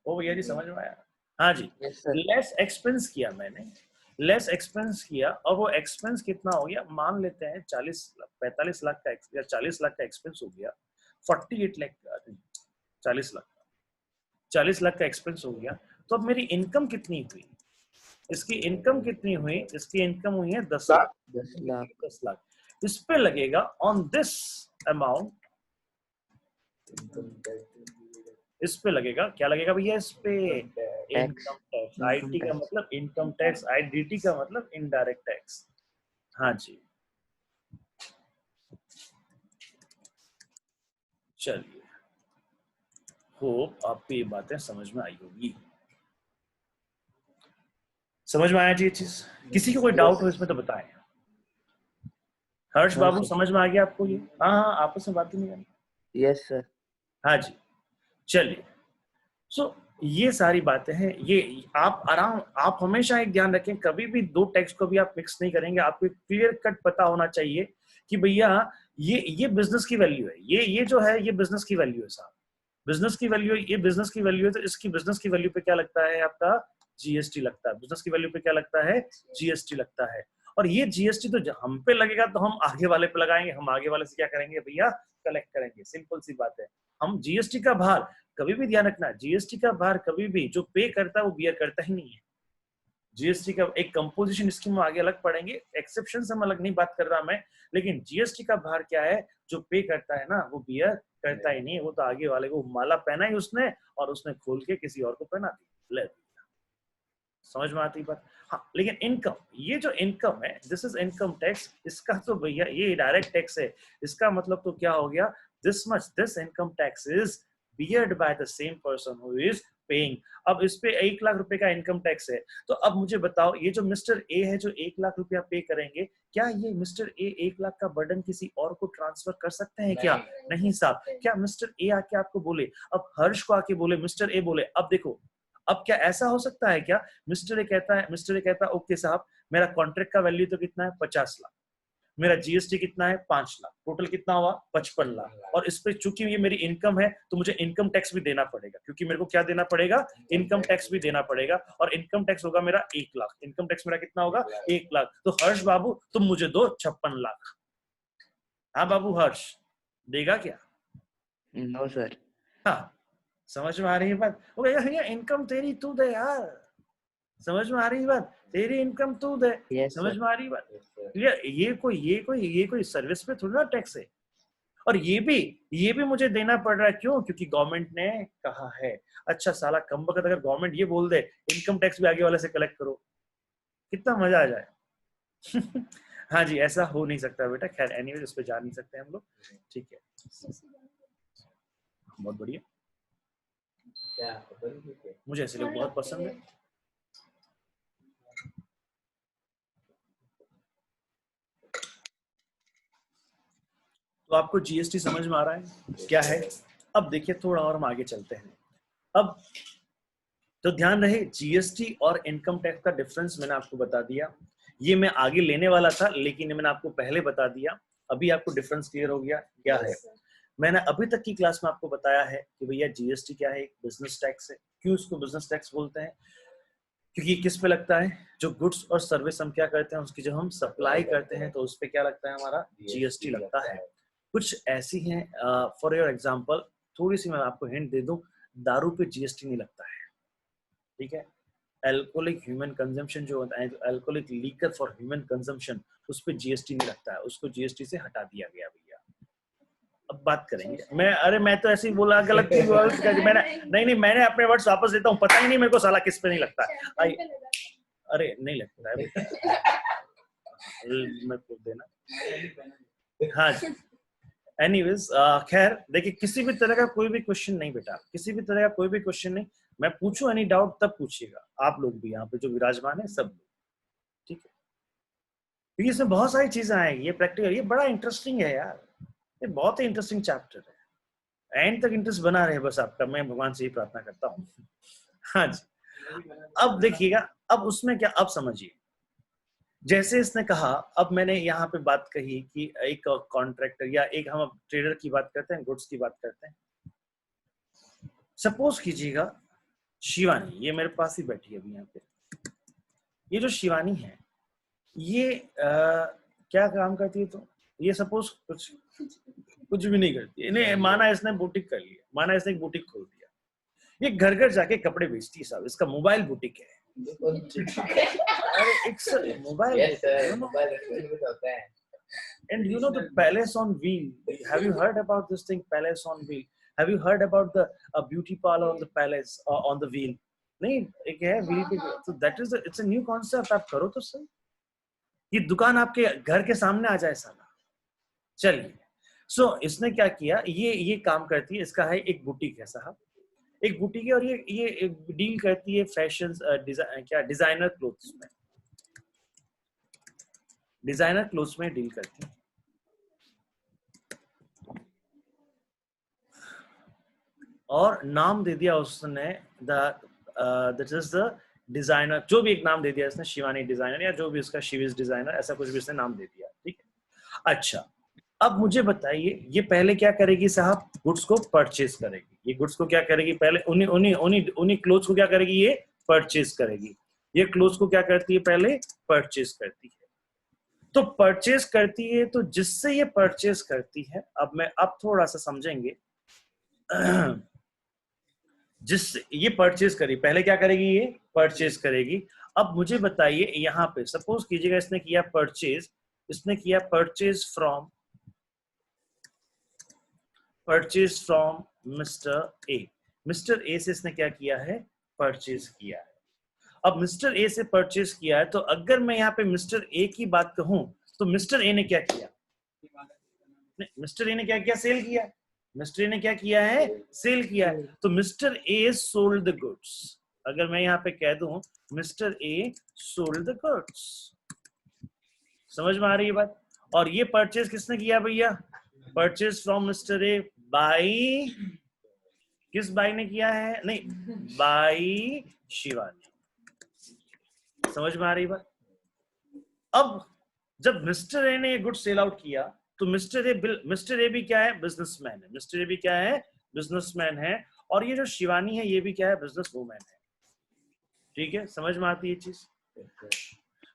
ओ भैया जी समझ में आया? हाँ जी, लेस एक्सपेंस किया मैंने, लेस एक्सपेंस किया, और वो एक्सपेंस कितना हो गया, मान लेते हैं 45 लाख का या 40 लाख का एक्सपेंस हो गया, 48 लाख, 40 लाख का एक्सपेंस हो गया। तो अब मेरी इनकम कितनी हुई, इसकी इनकम कितनी हुई, इसकी इनकम हुई है 10 लाख, 10 लाख। इस पे लगेगा ऑन दिस अमाउंट, इस पे लगेगा, क्या लगेगा भैया इस पे, इनकम टैक्स। आईटी का मतलब इनकम टैक्स, आईडीटी का मतलब इनडायरेक्ट टैक्स। हाँ जी, चलिए, होप आपको ये बातें समझ में आई होगी। समझ में आया जी ये चीज? किसी को कोई डाउट हो इसमें तो बताएं। हर्ष बाबू समझ में आ गया आपको ये? हाँ हाँ, आपस में बात ही नहीं करनी। Yes sir. हाँ जी, चलिए। सो ये सारी बातें हैं, ये आप हमेशा एक ध्यान रखें, कभी भी दो टैक्स को भी आप मिक्स नहीं करेंगे। आपको क्लियर कट पता होना चाहिए कि भैया ये बिजनेस की वैल्यू है, ये जो है ये बिजनेस की वैल्यू है साहब, बिजनेस की वैल्यू, ये बिजनेस की वैल्यू है, तो इसकी बिजनेस की वैल्यू पे क्या लगता है आपका, जीएसटी लगता है। बिजनेस की वैल्यू पे क्या लगता है, जीएसटी लगता है। और ये जीएसटी तो हम पे लगेगा तो हम आगे वाले पे लगाएंगे, हम आगे वाले से क्या करेंगे भैया, कलेक्ट करेंगे। सिंपल सी बात है। हम जीएसटी का भार कभी भी ध्यान रखना, जीएसटी का भार कभी भी जो पे करता है वो बियर करता ही नहीं है। जीएसटी का एक कंपोजिशन स्कीम आगे अलग पढ़ेंगे, एक्सेप्शन से हम अलग नहीं बात कर रहा मैं, लेकिन जीएसटी का भार क्या है, जो पे करता है ना वो बियर करता ही नहीं है, वो तो आगे वाले को माला पहना ही उसने और उसने खोल के किसी और को पहना दी। ले, समझ में आती बात? हाँ, लेकिन इनकम, ये जो इनकम है, दिस इज इनकम टैक्स, इसका तो भैया ये डायरेक्ट टैक्स है। इसका मतलब तो क्या हो गया, this much, this income tax is beard by the same person who is paying. अब इस पे 1 लाख रुपए का इनकम टैक्स है, तो अब मुझे बताओ, ये जो मिस्टर ए है जो 1 लाख रुपया पे करेंगे, क्या ये मिस्टर ए 1 लाख का बर्डन किसी और को ट्रांसफर कर सकते हैं क्या? नहीं साहब। क्या मिस्टर ए आके आपको बोले, अब हर्ष को आके बोले, मिस्टर ए बोले, अब देखो, अब क्या ऐसा हो सकता है क्या, मिस्टर ए कहता है ओके साहब, मेरा कॉन्ट्रैक्ट का वैल्यू तो कितना है 50 लाख, मेरा जीएसटी कितना है 5 लाख, टोटल कितना हुआ 55 लाख, और इस पे चूंकि ये मेरी इनकम है तो मुझे इनकम टैक्स भी देना पड़ेगा, क्योंकि मेरे को क्या देना पड़ेगा, इनकम टैक्स भी देना पड़ेगा, और इनकम टैक्स होगा मेरा 1 लाख, इनकम टैक्स मेरा कितना होगा 1 लाख। तो हर्ष बाबू तुम मुझे दो 56 लाख। हाँ बाबू हर्ष देगा क्या? No sir. हाँ, समझ में आ रही है बात? भैया इनकम तेरी तू दे यार, समझ में आ रही बात, तेरी इनकम तू दे। yes, समझ में आ रही बात? ये कोई सर्विस पे थोड़ा ना टैक्स है, और ये भी मुझे देना पड़ रहा है, क्यों? क्योंकि गवर्नमेंट ने कहा है। अच्छा साला कमबख्त, अगर गवर्नमेंट ये बोल दे इनकम टैक्स भी आगे वाले से कलेक्ट करो, कितना मजा आ जाए। हाँ जी, ऐसा हो नहीं सकता बेटा। खैर एनीवेज उस पर जा नहीं सकते हम लोग, ठीक है, बहुत बढ़िया, मुझे ऐसे लोग बहुत पसंद है। तो आपको जीएसटी समझ में आ रहा है क्या है? अब देखिए थोड़ा और हम आगे चलते हैं। अब तो ध्यान रहे, जीएसटी और इनकम टैक्स का डिफरेंस मैंने आपको बता दिया। ये मैं आगे लेने वाला था, लेकिन मैंने आपको पहले बता दिया। अभी आपको डिफरेंस क्लियर हो गया क्या है? मैंने अभी तक की क्लास में आपको बताया है कि भैया जीएसटी क्या है, एक बिजनेस टैक्स है। क्यों इसको बिजनेस टैक्स बोलते हैं? क्योंकि किस पे लगता है, जो गुड्स और सर्विस हम क्या करते हैं उसकी जब हम सप्लाई करते हैं तो उस पे क्या लगता है, हमारा जीएसटी लगता है। कुछ ऐसी हैं, फॉर योर एग्जांपल थोड़ी सी मैं आपको हिंट दे दूं, दारू पे जीएसटी नहीं लगता है, ठीक है। अल्कोहलिक ह्यूमन कंजम्पशन जो होता है, alcoholic liquor for human consumption, उस पे जीएसटी नहीं लगता है, उसको जीएसटी से हटा दिया गया भैया। अब बात करेंगे, मैं तो ऐसे ही बोला, गलत चीज मैंने नहीं, मैंने अपने वर्ड्स वापस देता हूँ, पता ही नहीं मेरे को साला किस पे नहीं लगता है। अरे नहीं लगता है बेटा, मैं खुद देना। हाँ जी, एनीवेज खैर देखिए, किसी भी तरह का कोई भी क्वेश्चन नहीं बेटा, किसी भी तरह का कोई भी क्वेश्चन नहीं, मैं पूछूं एनी डाउट तब पूछिएगा, आप लोग भी यहाँ पे जो विराजमान है सब लोग, ठीक है। क्योंकि इसमें बहुत सारी चीजें आएंगी, ये प्रैक्टिकल, ये बड़ा इंटरेस्टिंग है यार, ये बहुत ही इंटरेस्टिंग चैप्टर है, एंड तक इंटरेस्ट बना रहे बस आपका, मैं भगवान से ही प्रार्थना करता हूँ। हाँ जी, अब देखिएगा, अब उसमें क्या, अब समझिए, जैसे इसने कहा, अब मैंने यहाँ पे बात कही कि एक कॉन्ट्रैक्टर या एक हम ट्रेडर की बात करते हैं, गुड्स की बात करते हैं। सपोज कीजिएगा शिवानी, ये मेरे पास ही बैठी है अभी यहाँ पे, ये जो शिवानी है ये क्या काम करती है, तो ये सपोज कुछ भी नहीं करती है, इन्हें माना इसने बुटीक कर लिया, माना इसने एक बुटीक खोल दिया, ये घर घर जाके कपड़े बेचती है साहब, इसका मोबाइल बुटीक है। अरे mobile and you know the palace on wheel, have you heard about this thing, palace on wheel? Have you heard about the beauty parlor on the palace on the wheel? नहीं, एक है wheel पे, so that is it's a new concept, आप करो तो सही, ये दुकान आपके घर के सामने आ जाए साला। चलिए, सो इसने क्या किया, ये काम करती है, इसका है एक बुटीक है साहब, एक बुटीक है, और ये डील करती है फैशन क्या डिजाइनर क्लोथ्स में, डिजाइनर क्लोथ्स में डील करती है। और नाम दे दिया उसने दैट इज द डिजाइनर, जो भी एक नाम दे दिया इसने, शिवानी डिजाइनर या जो भी उसका शिविज डिजाइनर, ऐसा कुछ भी इसने नाम दे दिया, ठीक है। अच्छा, अब मुझे बताइए, ये पहले क्या करेगी साहब, गुड्स को परचेज करेगी, ये गुड्स को क्या करेगी, पहले उन्हीं क्लोथ्स को क्या करेगी, ये परचेज करेगी, ये क्लोथ्स को क्या करती है, पहले परचेज करती है। तो परचेज करती है, तो जिससे ये परचेज करती है, अब थोड़ा सा समझेंगे, जिस ये परचेज करी, पहले क्या करेगी, ये परचेज करेगी। अब मुझे बताइए यहाँ पे सपोज कीजिएगा इसने किया परचेज, इसने किया purchase from mister A, mister A से इसने क्या किया है, परचेज किया है। अब मिस्टर ए से परचेज किया है, तो अगर मैं यहाँ पे मिस्टर ए की बात कहूं, तो मिस्टर ए ने क्या किया, मिस्टर ए ने क्या किया, सेल किया, मिस्टर ए ने क्या किया है, सेल किया है। तो mister A sold the goods, अगर मैं यहाँ पे कह दूं mister A sold the goods, समझ में आ रही है बात। और ये परचेज किसने किया भैया, purchase from mister A by, किस बाई ने किया है, नहीं बाई शिवानी, समझ में आ रही बात। अब जब मिस्टर ए ने ये गुड सेल आउट किया, तो मिस्टर ए भी क्या है, बिजनेसमैन है, मिस्टर ए भी क्या है, बिजनेसमैन है, और ये जो शिवानी है ये भी क्या है, बिजनेस वूमेन है, ठीक है, समझ में आती है चीज।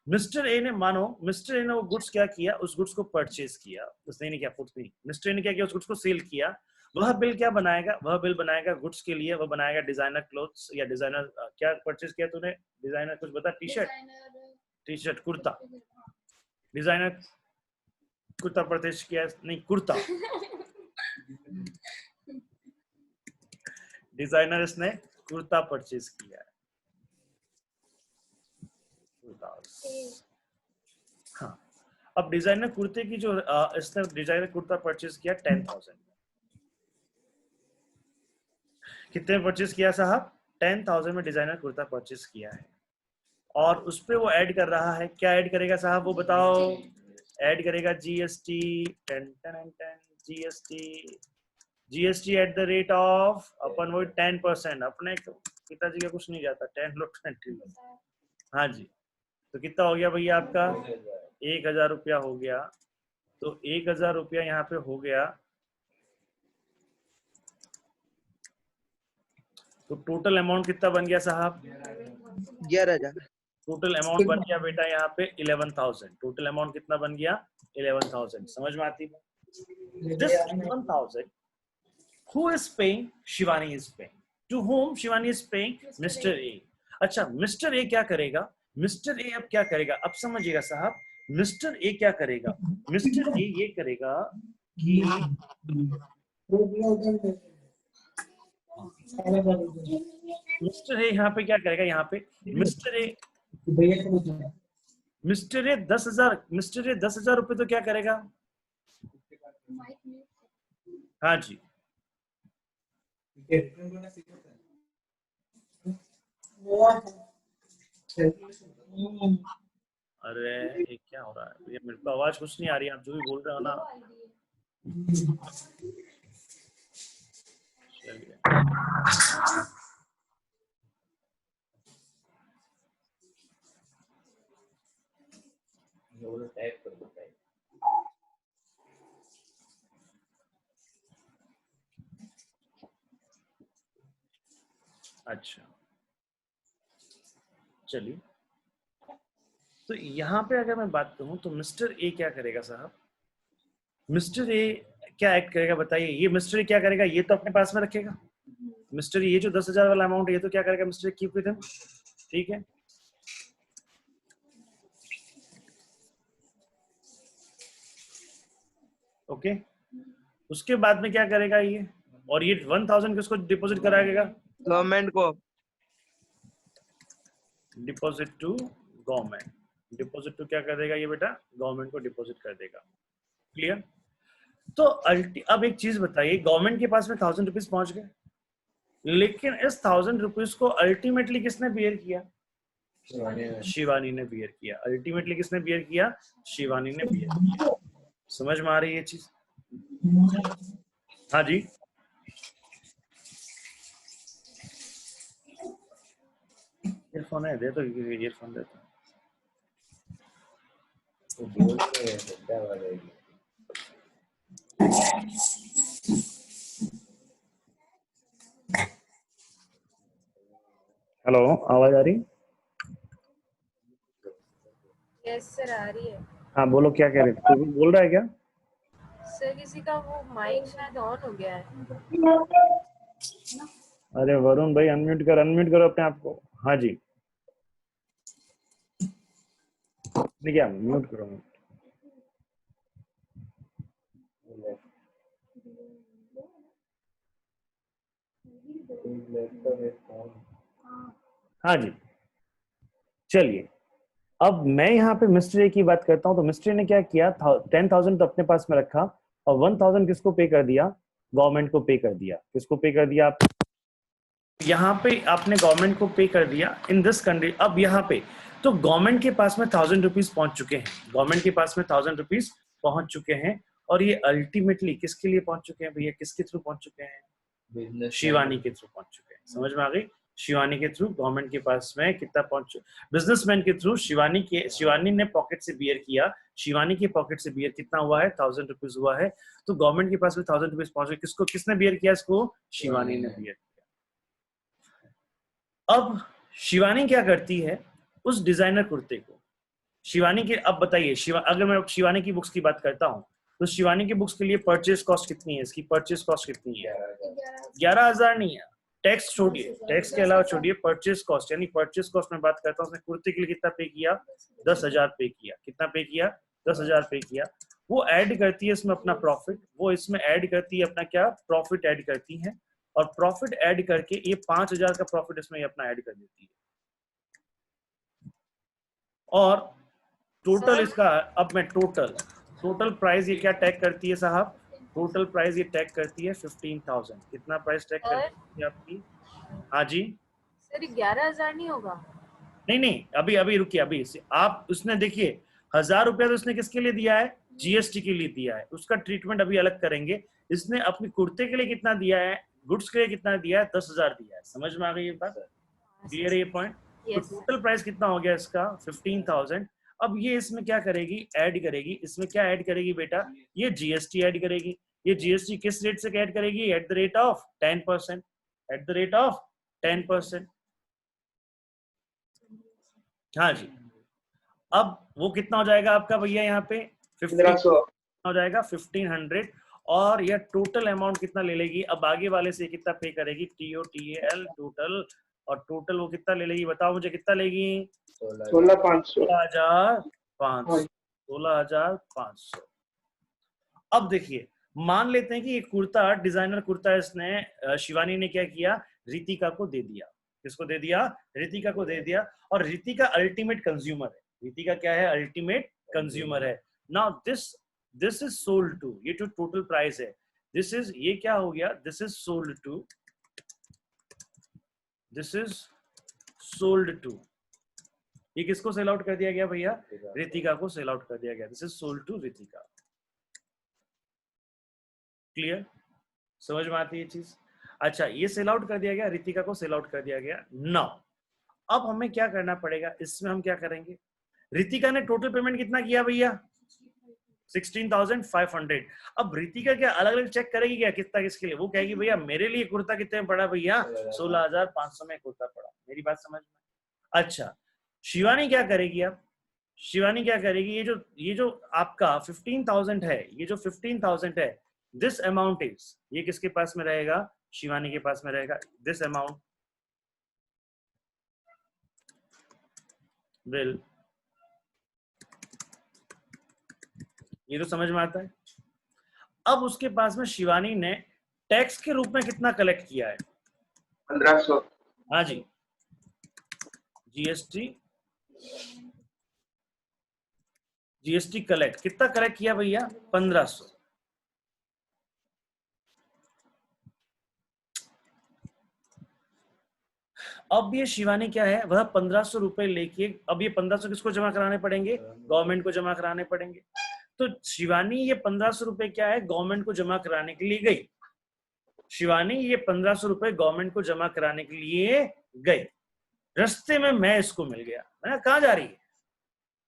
मिस्टर ए ने, मानो मिस्टर ए ने वो गुड्स क्या किया, उस गुड्स को परचेज किया, उसने क्या खुद नहीं, मिस्टर ए ने क्या किया, उस गुड्स को सेल किया, वह बिल क्या बनाएगा, वह बिल बनाएगा गुड्स के लिए, वह बनाएगा डिजाइनर क्लोथ्स या डिजाइनर, क्या परचेज किया तूने, डिजाइनर कुछ बता, T shirt kurta, designer kurta purchase किया, नहीं कुर्ता, डिजाइनर इसने कुर्ता परचेज किया है, हाँ। अब डिजाइनर कुर्ते की जो इसने डिजाइनर कुर्ता परचेज किया 10,000, कितने में परचेज किया साहब, 10,000 में डिजाइनर कुर्ता परचेज किया है। और उस पे वो ऐड कर रहा है, क्या ऐड करेगा साहब वो बताओ, ऐड करेगा GST, GST at the rate of अपन वो 10%, अपने पिताजी का कुछ नहीं जाता, 10 लोग 20, हाँ जी। तो कितना हो गया भैया आपका, 1,000 रुपया हो गया, तो 1,000 रुपया यहाँ पे हो गया, तो टोटल अमाउंट कितना बन गया साहब? 11,000। टोटल अमाउंट बन गया बेटा यहाँ पे 11,000। टोटल अमाउंट कितना बन गया? 11,000। समझ में आती है? This 11,000, who is paying? Shivani is paying. To whom Shivani is paying? Mr. A. अच्छा, मिस्टर ए क्या करेगा? मिस्टर ए अब क्या करेगा? अब समझिएगा साहब, मिस्टर ए क्या करेगा? मिस्टर ए ये करेगा कि मिस्टर ए यहाँ पे क्या करेगा? यहाँ पे मिस्टर ए 10,000, मिस्टर ए 10,000 रुपए तो क्या करेगा? हाँ जी, अरे ये क्या हो रहा है? ये मेरे को आवाज कुछ नहीं आ रही है, आप जो भी बोल रहे हो ना। चलिए, अच्छा चलिए, तो यहाँ पे अगर मैं बात करूं तो मिस्टर ए क्या करेगा साहब? मिस्टर ए क्या एक्ट करेगा बताइए? ये मिस्टर ए क्या करेगा? ये तो अपने पास में रखेगा। मिस्टर ए ये जो 10,000 वाला अमाउंट है ये तो क्या करेगा? Mister A keep with him, ठीक है। ओके, उसके बाद में क्या करेगा ये? और ये 1,000 किसको डिपॉजिट कराएगा? गवर्नमेंट को। Deposit to government. Deposit to क्या कर देगा ये बेटा? गवर्नमेंट को डिपॉजिट कर देगा। क्लियर? तो अब एक चीज बताइए, गवर्नमेंट के पास में 1,000 रुपीज पहुंच गए, लेकिन इस 1,000 रुपीज को अल्टीमेटली किसने बियर किया? शिवानी ने बियर किया। अल्टीमेटली किसने बियर किया? शिवानी ने बियर किया। समझ में आ रही है ये चीज? हाँ जी, ईयरफोन है, दे तो ईयरफोन दे तो। हेलो, आवाज आ रही? यस सर, आ रही है। हाँ बोलो, क्या कह रहे थे? कोई बोल रहा है क्या? सर किसी का वो माइक शायद ऑन हो गया है। अरे वरुण भाई, अनम्यूट करो अपने आप को। हाँ जी, क्या म्यूट करो। हाँ जी, चलिए, अब मैं यहाँ पे मिस्टर ए की बात करता हूँ। तो मिस्टर ए ने क्या किया? 10,000 तो अपने पास में रखा और 1,000 किसको पे कर दिया? गवर्नमेंट को पे कर दिया। किसको पे कर दिया? आप यहाँ पे आपने गवर्नमेंट को पे कर दिया इन दिस कंट्री। अब यहाँ पे तो गवर्नमेंट के पास में 1,000 रुपीज पहुंच चुके हैं। गवर्नमेंट के पास में 1,000 रुपीज पहुंच चुके हैं, और ये अल्टीमेटली किसके लिए पहुंच चुके हैं भैया? किसके थ्रू पहुंच चुके हैं? शिवानी के थ्रू पहुंच चुके हैं। समझ में आ गई? शिवानी के थ्रू गवर्नमेंट के पास में कितना पहुंच, बिजनेसमैन के थ्रू शिवानी ने पॉकेट से बियर किया। शिवानी के पॉकेट से बियर कितना हुआ है? 1,000 रुपीज हुआ है। तो गवर्नमेंट के पास में 1,000 रुपीज पहुंच गए। किसको, किसने बियर किया इसको? शिवानी ने बियर किया। अब शिवानी क्या करती है? उस डिजाइनर कुर्ते को शिवानी के, अब बताइए अगर मैं शिवानी की बुक्स की बात करता हूं तो शिवानी की बुक्स के लिए परचेज कॉस्ट कितनी है? इसकी परचेज कॉस्ट कितनी है? 11,000 नहीं है, टैक्स छोड़िए, टैक्स के अलावा छोड़िए, परचेज कॉस्ट, यानी परचेज कॉस्ट में बात करता हूँ। उसने कुर्ते के लिए कितना पे किया? 10,000 पे किया। कितना पे किया? 10,000 पे किया। वो ऐड करती है इसमें अपना प्रॉफिट, वो इसमें ऐड करती है अपना क्या? प्रॉफिट ऐड करती है, और प्रॉफिट ऐड करके ये 5,000 का प्रॉफिट इसमें अपना ऐड कर देती है। और टोटल इसका, अब मैं टोटल प्राइस ये क्या टैग करती है साहब? टोटल प्राइस ये टैग करती है 15,000। कितना प्राइस टैग करती है आपकी? हाँ जी सर 11,000 नहीं होगा? नहीं, अभी रुकिए। अभी आप उसने देखिए 1,000 रुपया तो उसने किसके लिए दिया है? जीएसटी के लिए दिया है। उसका ट्रीटमेंट अभी अलग करेंगे। इसने अपनी कुर्ते के लिए कितना दिया है? गुड्स के लिए कितना दिया है? 10,000 दिया है। समझ में आ गई ये बात? क्लियर है ये पॉइंट? तो टोटल प्राइस कितना हो गया इसका? 15,000। अब ये इसमें क्या करेगी? ऐड करेगी। इसमें क्या ऐड करेगी बेटा? ये जीएसटी ऐड करेगी। ये जीएसटी किस रेट से ऐड करेगी? Eight the rate of 10%। Eight the rate of 10%। हाँ जी, अब वो कितना हो जाएगा आपका भैया यहाँ पे 1500 हो जाएगा 1500, और यह टोटल अमाउंट कितना ले लेगी? अब आगे वाले से कितना पे करेगी? TOTAL टोटल, और टोटल वो कितना ले लेगी? बताओ मुझे कितना लेगी? 16500 16,500। 16,500। अब देखिए, मान लेते हैं कि ये कुर्ता, डिजाइनर कुर्ता, इसने शिवानी ने क्या किया? रितिका को दे दिया। किसको दे दिया? रितिका को दे दिया। और रितिका अल्टीमेट कंज्यूमर है। रितिका क्या है? अल्टीमेट कंज्यूमर है। Now this is sold to, ये जो टोटल प्राइस है, दिस इज, ये क्या हो गया? This is sold to, this is sold to, ये किसको सेल आउट कर दिया गया भैया? रितिका को सेल आउट कर दिया गया। This is sold to Ritika. Clear? समझ में आती है ये चीज? अच्छा, ये सेल आउट कर दिया गया, रितिका को सेल आउट कर दिया गया। नाउ अब हमें क्या करना पड़ेगा? इसमें हम क्या करेंगे? रितिका ने टोटल पेमेंट कितना किया भैया? 16,500। अब रितिका क्या अलग अलग चेक करेगी क्या कितना किसके लिए? वो कहेगी भैया मेरे लिए कुर्ता कितने में पड़ा भैया? 16,500 में कुर्ता पड़ा। मेरी बात समझ में? अच्छा, शिवानी क्या करेगी? अब शिवानी क्या करेगी? ये जो आपका 15,000 है, ये जो 15,000 है, दिस अमाउंट इज, ये किसके पास में रहेगा? शिवानी के पास में रहेगा। दिस अमाउंट विल, ये तो समझ में आता है। अब उसके पास में शिवानी ने टैक्स के रूप में कितना कलेक्ट किया है? 1500 हाँ जी, जीएसटी कलेक्ट, कितना कलेक्ट किया भैया? 1500। अब ये शिवानी क्या है? वह 1500 रुपए लेके, अब ये 1500 किसको जमा कराने पड़ेंगे? गवर्नमेंट को जमा कराने पड़ेंगे। तो शिवानी ये 1500 रुपए क्या है? गवर्नमेंट को जमा कराने के लिए गई। शिवानी ये 1500 रुपए गवर्नमेंट को जमा कराने के लिए गई। रास्ते में मैं इसको मिल गया। मैंने कहाँ जा रही है?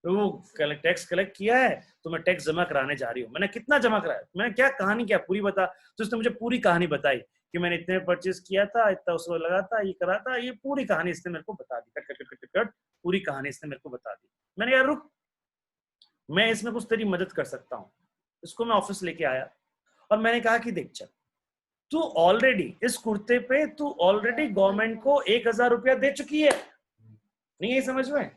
तो वो टैक्स कलेक्ट किया है, तो मैं टैक्स जमा कराने जा रही हूँ। मैंने कितना जमा कराया? मैंने क्या कहानी, क्या पूरी बता। तो उसने मुझे पूरी कहानी बताई कि मैंने इतने परचेज किया था, इतना उसको लगा था, ये करा था, ये पूरी कहानी इसने मेरे को बता दी। कट कट कट कट पूरी कहानी इसने मेरे को बता दी। मैंने यार रुक, मैं इसमें कुछ तेरी मदद कर सकता हूँ। इसको मैं ऑफिस लेके आया और मैंने कहा कि देख चल, तू ऑलरेडी इस कुर्ते पे तू ऑलरेडी गवर्नमेंट को 1,000 रुपया दे चुकी है। नहीं, ये समझ में?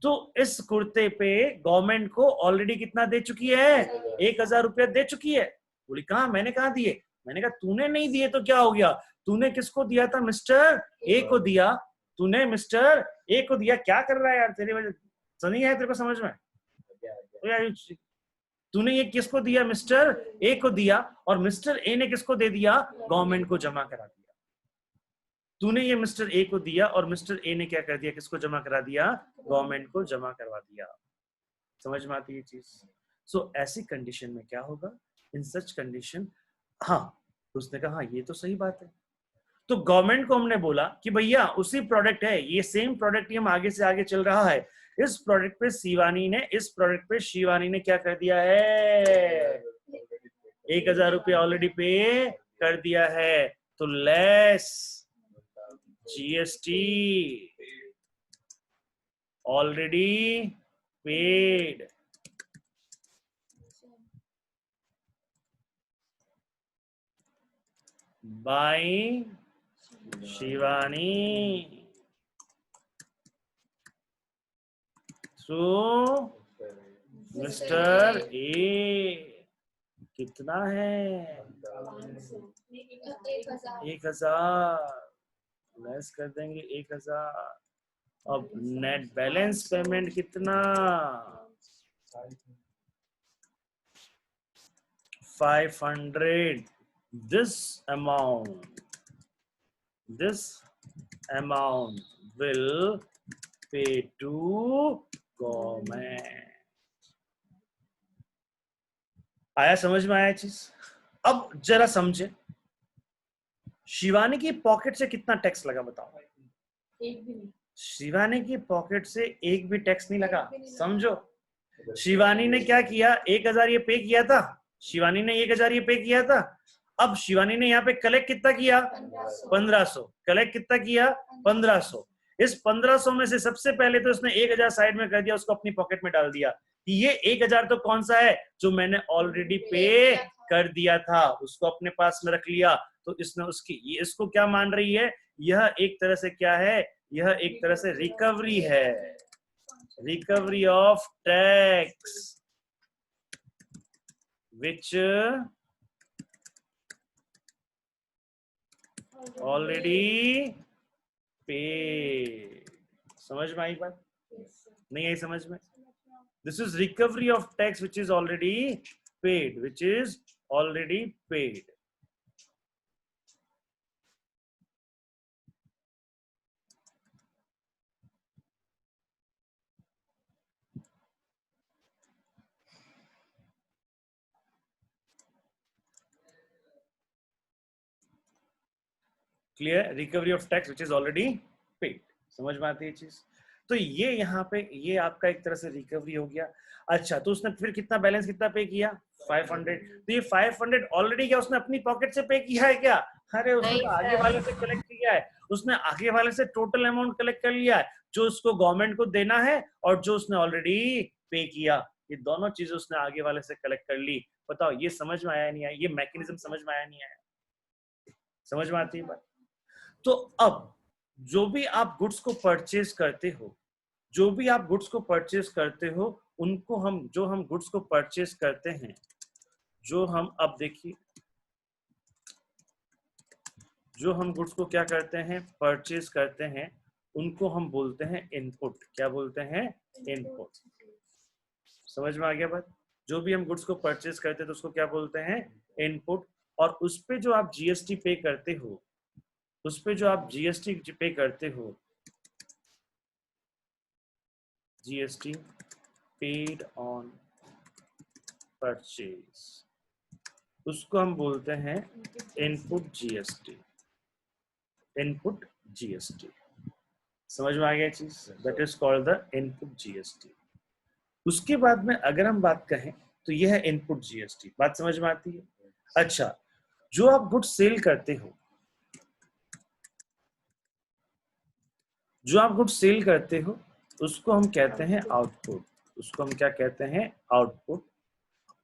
तो इस कुर्ते पे गवर्नमेंट को ऑलरेडी कितना दे चुकी है? 1,000 रुपया दे चुकी है। बोली कहा? मैंने कहा दिए? मैंने कहा तूने नहीं दिए तो क्या हो गया? तूने किसको दिया था? मिस्टर ए को दिया। तूने मिस्टर ए को दिया। क्या कर रहा है यार? तेरी वजह नहीं है तेरे को समझ में? तूने ये किसको दिया? मिस्टर ए को दिया, और मिस्टर ए ने किसको दे दिया? गवर्नमेंट को जमा करा दिया। तूने ये मिस्टर ए को दिया और मिस्टर ए ने क्या कर दिया? किसको जमा करा दिया? गवर्नमेंट को जमा करवा दिया। समझ में आती है चीज? सो ऐसी कंडीशन में क्या होगा? इन सच कंडीशन, हाँ, उसने कहा हाँ ये तो सही बात है। तो गवर्नमेंट को हमने बोला कि भैया उसी प्रोडक्ट है, ये सेम प्रोडक्ट ही हम आगे से आगे चल रहा है। इस प्रोडक्ट पे शिवानी ने क्या कर दिया है? 1,000 रुपया ऑलरेडी पे कर दिया है। तो less GST already paid. By Shivani through mister A. कितना है? 1,000 लेस कर देंगे 1,000। अब नेट बैलेंस पेमेंट कितना? 500। This amount will pay to government। आया समझ में? आया चीज? अब जरा समझे, शिवानी की पॉकेट से कितना टैक्स लगा बताओ? एक भी नहीं। शिवानी की पॉकेट से एक भी टैक्स नहीं लगा। समझो, शिवानी ने क्या किया? 1,000 ये पे किया था। शिवानी ने 1,000 ये पे किया था, अब शिवानी ने यहाँ पे कलेक्ट कितना किया? 1500। कलेक्ट कितना किया? 1500। इस 1500 में से सबसे पहले तो उसने 1000 साइड में कर दिया, उसको अपनी पॉकेट में डाल दिया। ये 1000 तो कौन सा है? जो मैंने ऑलरेडी पे कर दिया था, उसको अपने पास में रख लिया। तो इसने उसकी, ये इसको क्या मान रही है? यह एक तरह से क्या है? यह एक तरह से रिकवरी है, recovery of tax which already paid। समझ में आई बात? नहीं आई समझ में? This is recovery of tax which is already paid, which is already paid। Clear? Recovery of tax which is already paid. समझ में आती है चीज? तो ये यहाँ पे ये आपका एक तरह से रिकवरी हो गया। अच्छा, तो उसने फिर कितना बैलेंस कितना पे किया? 500। तो ये 500 ऑलरेडी क्या उसने अपनी पॉकेट से पे किया है क्या? अरे उसने तो आगे वाले से कलेक्ट किया है। उसने आगे वाले से टोटल अमाउंट कलेक्ट कर लिया है, जो उसको गवर्नमेंट को देना है और जो उसने ऑलरेडी पे किया। ये दोनों चीजें उसने आगे वाले से कलेक्ट कर ली। बताओ ये समझ में आया नहीं आया? ये मैकेनिज्म समझ में आया नहीं आया? समझ में आती है बात? तो अब जो भी आप गुड्स को परचेज करते हो, जो भी आप गुड्स को परचेज करते हो, उनको हम, जो हम गुड्स को परचेज करते हैं, जो हम, अब देखिए, जो हम गुड्स को क्या करते हैं? परचेज करते हैं, उनको हम बोलते हैं इनपुट। क्या बोलते हैं? इनपुट। समझ में आ गया बात? जो भी हम गुड्स को परचेज करते हैं तो उसको क्या बोलते हैं? इनपुट। और उस पे जो आप जीएसटी पे करते हो, उस पे जो आप जीएसटी पे करते हो, जीएसटी पेड ऑन परचेज, उसको हम बोलते हैं इनपुट जीएसटी। Input GST. समझ में आ गया चीज? That is called the input GST. उसके बाद में अगर हम बात कहें तो यह है इनपुट जीएसटी। बात समझ में आती है? अच्छा, जो आप गुड्स सेल करते हो, जो आप गुड्स सेल करते हो, उसको हम कहते हैं आउटपुट। उसको हम क्या कहते हैं? आउटपुट।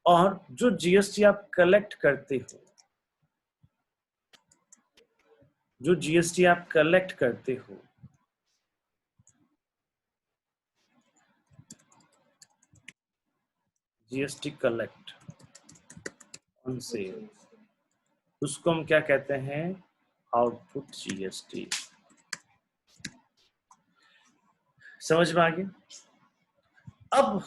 और जो जीएसटी आप कलेक्ट करते हो, जो जीएसटी आप कलेक्ट करते हो, जीएसटी कलेक्ट ऑन सेल, उसको हम क्या कहते हैं? Output GST. समझ में आ गया? अब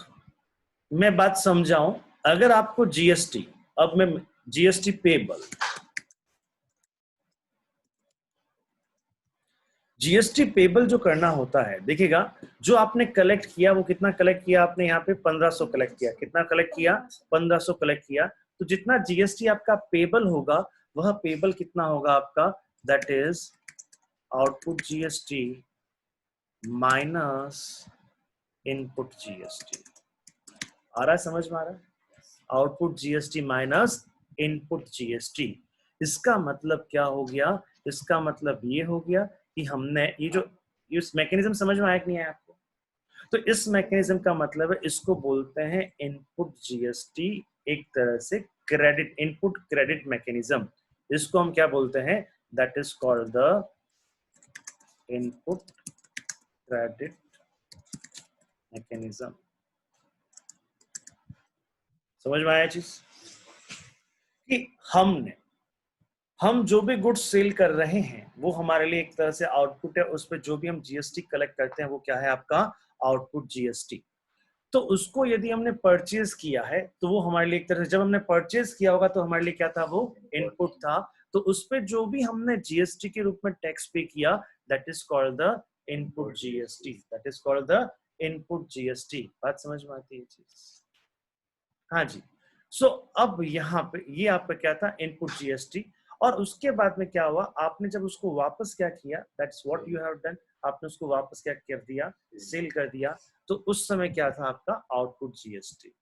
मैं बात समझाऊं, अगर आपको जीएसटी, अब मैं जीएसटी पेबल, जीएसटी पेबल जो करना होता है, देखिएगा, जो आपने कलेक्ट किया वो कितना कलेक्ट किया आपने? यहाँ पे 1500 कलेक्ट किया। कितना कलेक्ट किया? 1500 कलेक्ट किया। तो जितना जीएसटी आपका पेबल होगा, वह पेबल कितना होगा आपका? That is output GST minus input GST. आ रहा है? समझ में आ रहा है? Output GST minus input GST. इसका मतलब क्या हो गया? इसका मतलब ये हो गया कि हमने ये जो, इस मैकेनिज्म समझ में आया कि नहीं आया आपको? तो इस मैकेनिज्म का मतलब है, इसको बोलते हैं इनपुट जीएसटी, एक तरह से क्रेडिट, इनपुट क्रेडिट मैकेनिज्म। इसको हम क्या बोलते हैं? That is called the input credit mechanism. समझ में आया चीज? कि हम जो भी गुड्स सेल कर रहे हैं वो हमारे लिए एक तरह से आउटपुट है। उस पर जो भी हम जीएसटी कलेक्ट करते हैं वो क्या है आपका? Output GST. तो उसको यदि हमने परचेज किया है तो वो हमारे लिए एक तरह से, जब हमने परचेज किया होगा तो हमारे लिए क्या था? वो इनपुट था। तो उस पर जो भी हमने जीएसटी के रूप में टैक्स पे किया, that is called the input GST. That is called the input GST. बात समझ में आती है चीज? हाँ जी। सो अब यहाँ पे ये आपका क्या था? Input GST. और उसके बाद में क्या हुआ? आपने जब उसको वापस क्या किया? That's what you have done. आपने उसको वापस क्या कर दिया? सेल कर दिया। तो उस समय क्या था आपका? Output GST.